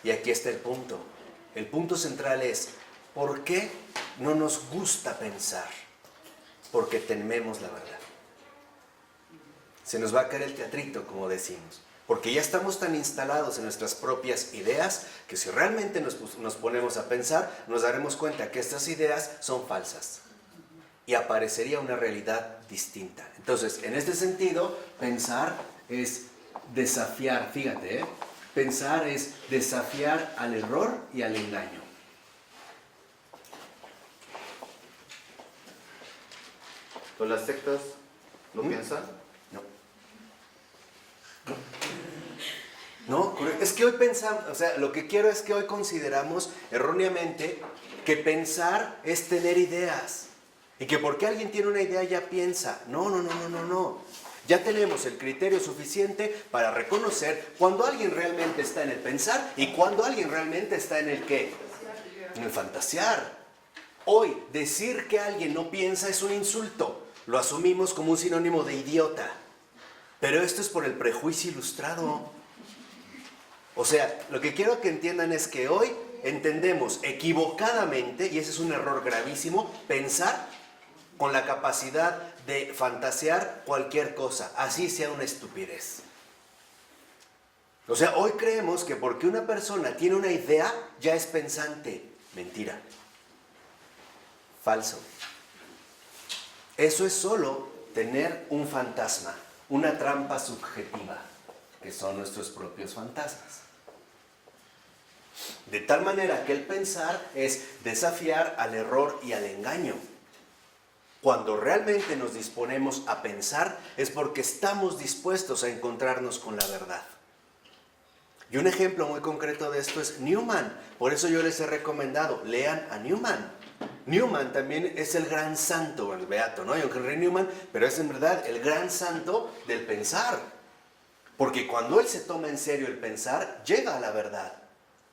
Y aquí está el punto. El punto central es: ¿por qué no nos gusta pensar? Porque tememos la verdad. Se nos va a caer el teatrito, como decimos. Porque ya estamos tan instalados en nuestras propias ideas que si realmente nos ponemos a pensar, nos daremos cuenta que estas ideas son falsas. Y aparecería una realidad distinta. Entonces, en este sentido, pensar es desafiar, fíjate, pensar es desafiar al error y al engaño. ¿Con las sectas lo piensan? No, es que hoy pensamos, o sea, lo que quiero es que hoy consideramos erróneamente que pensar es tener ideas. Y que porque alguien tiene una idea ya piensa. No. Ya tenemos el criterio suficiente para reconocer cuando alguien realmente está en el pensar y cuando alguien realmente está en el ¿qué? En el fantasear. Hoy, decir que alguien no piensa es un insulto. Lo asumimos como un sinónimo de idiota. Pero esto es por el prejuicio ilustrado. O sea, lo que quiero que entiendan es que hoy entendemos equivocadamente, y ese es un error gravísimo, pensar con la capacidad de fantasear cualquier cosa, así sea una estupidez. O sea, hoy creemos que porque una persona tiene una idea, ya es pensante. Mentira. Falso. Eso es solo tener un fantasma, una trampa subjetiva, que son nuestros propios fantasmas. De tal manera que el pensar es desafiar al error y al engaño. Cuando realmente nos disponemos a pensar es porque estamos dispuestos a encontrarnos con la verdad. Y un ejemplo muy concreto de esto es Newman. Por eso yo les he recomendado, lean a Newman. Newman también es el gran santo, el beato, ¿no? John Henry Newman, pero es en verdad el gran santo del pensar. Porque cuando él se toma en serio el pensar, llega a la verdad.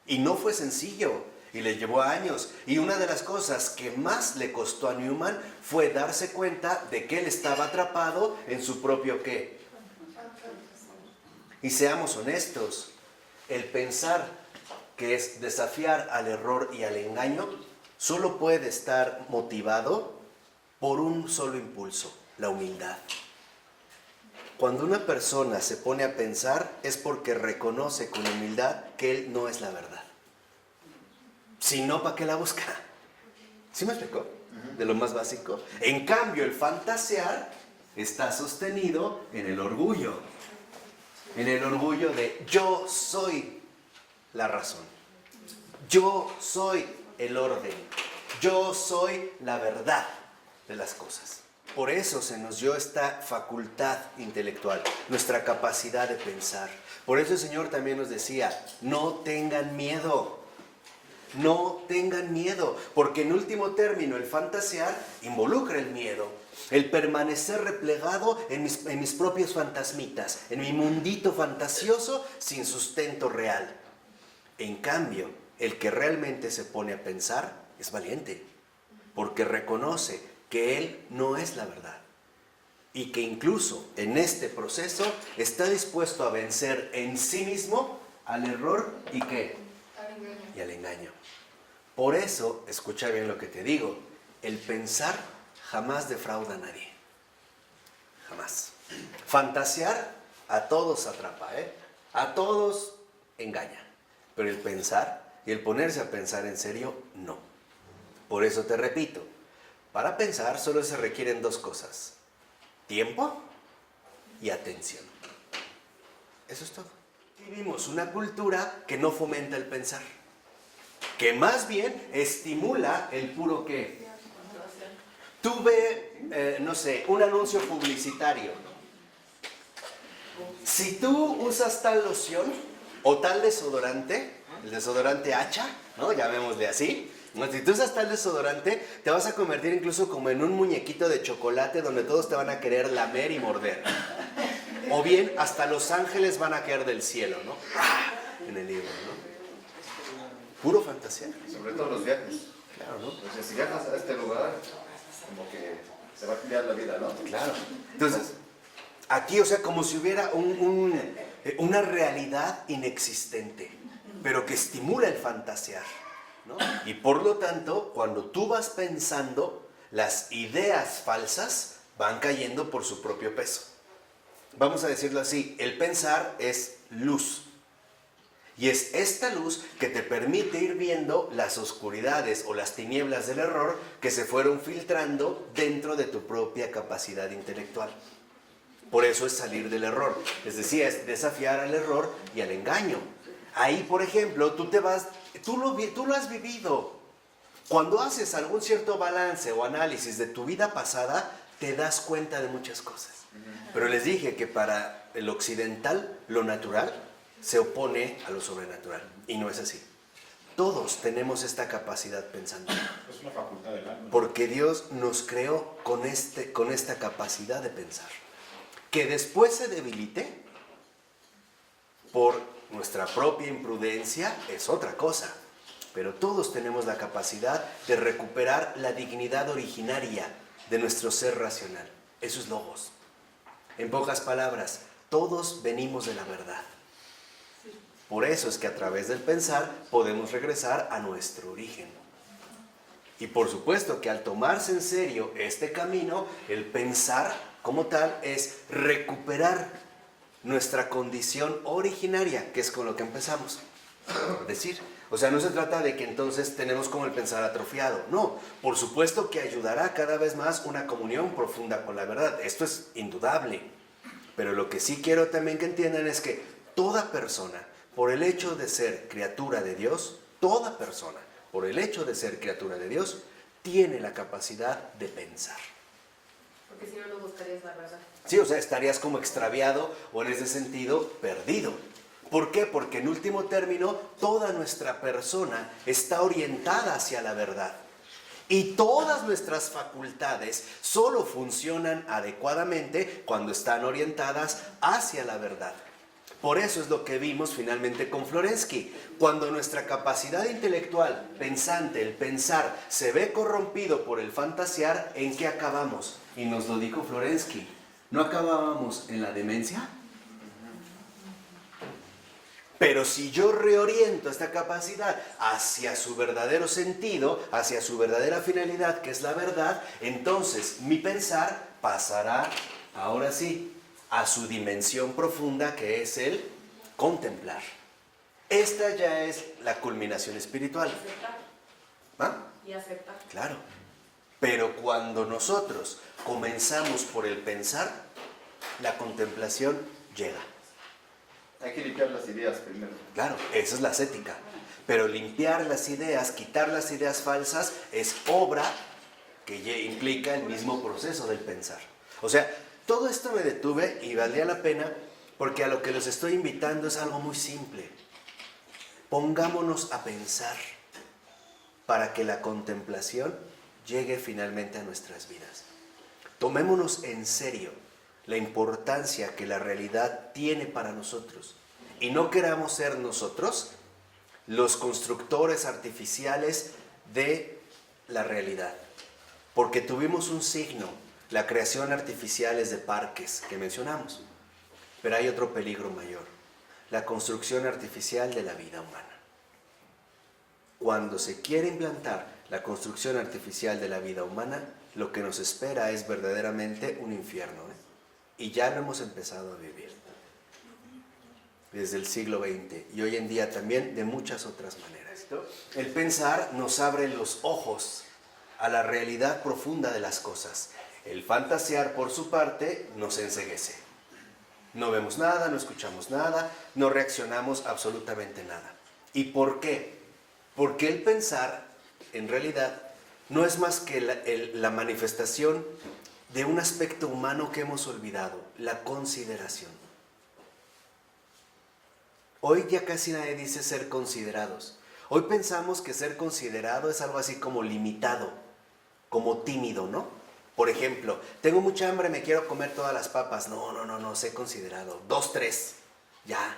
Y no fue sencillo, y le llevó años. Y una de las cosas que más le costó a Newman fue darse cuenta de que él estaba atrapado en su propio ¿qué? Y seamos honestos, el pensar que es desafiar al error y al engaño solo puede estar motivado por un solo impulso, la humildad. Cuando una persona se pone a pensar es porque reconoce con humildad que él no es la verdad. Si no, ¿para qué la busca? ¿Sí me explicó? De lo más básico. En cambio, el fantasear está sostenido en el orgullo. En el orgullo de yo soy la razón. Yo soy el orden. Yo soy la verdad de las cosas. Por eso se nos dio esta facultad intelectual, nuestra capacidad de pensar. Por eso el Señor también nos decía, no tengan miedo. No tengan miedo, porque en último término el fantasear involucra el miedo. El permanecer replegado en mis propios fantasmitas, en mi mundito fantasioso sin sustento real. En cambio, el que realmente se pone a pensar es valiente, porque reconoce que él no es la verdad. Y que incluso en este proceso está dispuesto a vencer en sí mismo al error y ¿qué? Al engaño. Y al engaño. Por eso, escucha bien lo que te digo, el pensar jamás defrauda a nadie. Jamás. Fantasear a todos atrapa, a todos engaña. Pero el pensar y el ponerse a pensar en serio, no. Por eso te repito, para pensar solo se requieren dos cosas: tiempo y atención. Eso es todo. Vivimos una cultura que no fomenta el pensar, que más bien estimula el puro qué. Tuve, no sé, un anuncio publicitario. Si tú usas tal loción o tal desodorante, el desodorante hacha, ¿no? Llamémosle así. ¿No? Si tú usas tal desodorante, te vas a convertir incluso como en un muñequito de chocolate donde todos te van a querer lamer y morder. O bien, hasta los ángeles van a caer del cielo, ¿no? En el libro, ¿no? Puro fantasía. Sobre todo los viajes. Claro, ¿no? O sea, si viajas a este lugar, como que se va a cambiar la vida, ¿no? Claro. Entonces, aquí, o sea, como si hubiera una realidad inexistente, pero que estimula el fantasear, ¿no? Y por lo tanto, cuando tú vas pensando, las ideas falsas van cayendo por su propio peso. Vamos a decirlo así, el pensar es luz. Y es esta luz que te permite ir viendo las oscuridades o las tinieblas del error que se fueron filtrando dentro de tu propia capacidad intelectual. Por eso es salir del error. Es decir, es desafiar al error y al engaño. Ahí, por ejemplo, tú lo has vivido. Cuando haces algún cierto balance o análisis de tu vida pasada, te das cuenta de muchas cosas. Pero les dije que para el occidental, lo natural se opone a lo sobrenatural. Y no es así. Todos tenemos esta capacidad pensando. Es una facultad del alma. Porque Dios nos creó con esta capacidad de pensar. Que después se debilite por nuestra propia imprudencia es otra cosa. Pero todos tenemos la capacidad de recuperar la dignidad originaria de nuestro ser racional. Eso es logos. En pocas palabras, todos venimos de la verdad. Por eso es que a través del pensar podemos regresar a nuestro origen. Y por supuesto que al tomarse en serio este camino, el pensar como tal es recuperar nuestra condición originaria, que es con lo que empezamos a decir. O sea, no se trata de que entonces tenemos como el pensar atrofiado. No, por supuesto que ayudará cada vez más una comunión profunda con la verdad. Esto es indudable. Pero lo que sí quiero también que entiendan es que toda persona, por el hecho de ser criatura de Dios, toda persona, por el hecho de ser criatura de Dios, tiene la capacidad de pensar. Porque si no, no buscarías la verdad. Sí, o sea, estarías como extraviado o en ese sentido perdido. ¿Por qué? Porque en último término, toda nuestra persona está orientada hacia la verdad. Y todas nuestras facultades solo funcionan adecuadamente cuando están orientadas hacia la verdad. Por eso es lo que vimos finalmente con Florensky. Cuando nuestra capacidad intelectual, pensante, el pensar, se ve corrompido por el fantasear, ¿en qué acabamos? Y nos lo dijo Florensky. ¿No acabábamos en la demencia? Pero si yo reoriento esta capacidad hacia su verdadero sentido, hacia su verdadera finalidad, que es la verdad, entonces mi pensar pasará, ahora sí, a su dimensión profunda, que es el contemplar. Esta ya es la culminación espiritual. Aceptar ¿Ah? y aceptar. Claro. Pero cuando nosotros comenzamos por el pensar, la contemplación llega. Hay que limpiar las ideas primero. Claro, esa es la ascética. Pero limpiar las ideas, quitar las ideas falsas, es obra que implica el mismo proceso del pensar. O sea, todo esto me detuve y valdría la pena porque a lo que los estoy invitando es algo muy simple. Pongámonos a pensar para que la contemplación llegue finalmente a nuestras vidas. Tomémonos en serio la importancia que la realidad tiene para nosotros y no queramos ser nosotros los constructores artificiales de la realidad, porque tuvimos un signo, la creación artificial es de parques que mencionamos, pero hay otro peligro mayor, la construcción artificial de la vida humana. Cuando se quiere implantar la construcción artificial de la vida humana, lo que nos espera es verdaderamente un infierno, ¿eh? Y ya lo hemos empezado a vivir desde el siglo XX y hoy en día también de muchas otras maneras. El pensar nos abre los ojos a la realidad profunda de las cosas. El fantasear, por su parte, nos enceguece. No vemos nada, no escuchamos nada, no reaccionamos absolutamente nada. ¿Y por qué? Porque el pensar, en realidad, no es más que la manifestación de un aspecto humano que hemos olvidado, la consideración. Hoy ya casi nadie dice ser considerados. Hoy pensamos que ser considerado es algo así como limitado, como tímido, ¿no? Por ejemplo, tengo mucha hambre, me quiero comer todas las papas. No, sé considerado. 2, 3, ya.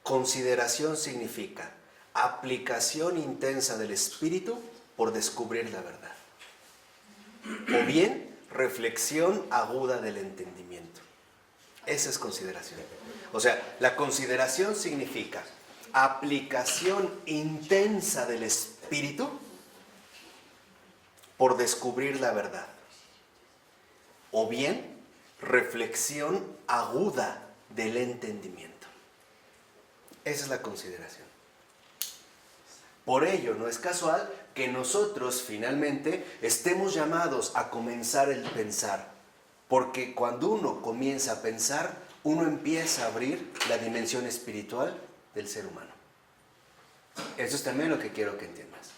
Consideración significa aplicación intensa del espíritu por descubrir la verdad. O bien, reflexión aguda del entendimiento. Esa es consideración. O sea, la consideración significa aplicación intensa del espíritu por descubrir la verdad. O bien, reflexión aguda del entendimiento. Esa es la consideración. Por ello, no es casual que nosotros finalmente estemos llamados a comenzar el pensar. Porque cuando uno comienza a pensar, uno empieza a abrir la dimensión espiritual del ser humano. Eso es también lo que quiero que entiendas.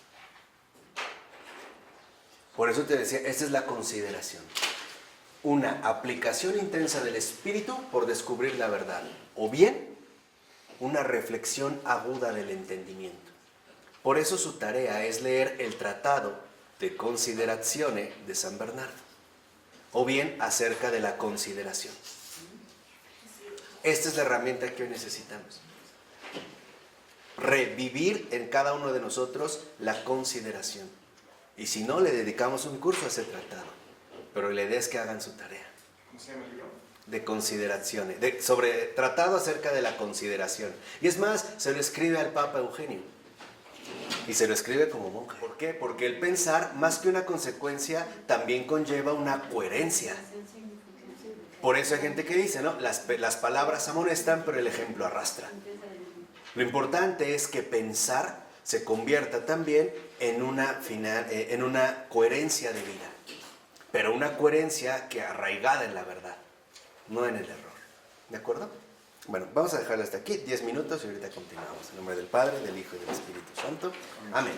Por eso te decía, esta es la consideración. Una aplicación intensa del espíritu por descubrir la verdad. O bien, una reflexión aguda del entendimiento. Por eso su tarea es leer el Tratado de Considerazione de San Bernardo. O bien, acerca de la consideración. Esta es la herramienta que hoy necesitamos. Revivir en cada uno de nosotros la consideración. Y si no, le dedicamos un curso a ese tratado. Pero la idea es que hagan su tarea. ¿Cómo se llama el libro? De consideración. Sobre tratado acerca de la consideración. Y es más, se lo escribe al Papa Eugenio. Y se lo escribe como monje. ¿Por qué? Porque el pensar, más que una consecuencia, también conlleva una coherencia. Por eso hay gente que dice, ¿no? Las palabras amonestan, pero el ejemplo arrastra. Lo importante es que pensar se convierta también en una coherencia de vida. Pero una coherencia que arraigada en la verdad, no en el error. ¿De acuerdo? Bueno, vamos a dejarlo hasta aquí, 10 minutos y ahorita continuamos. En nombre del Padre, del Hijo y del Espíritu Santo. Amén.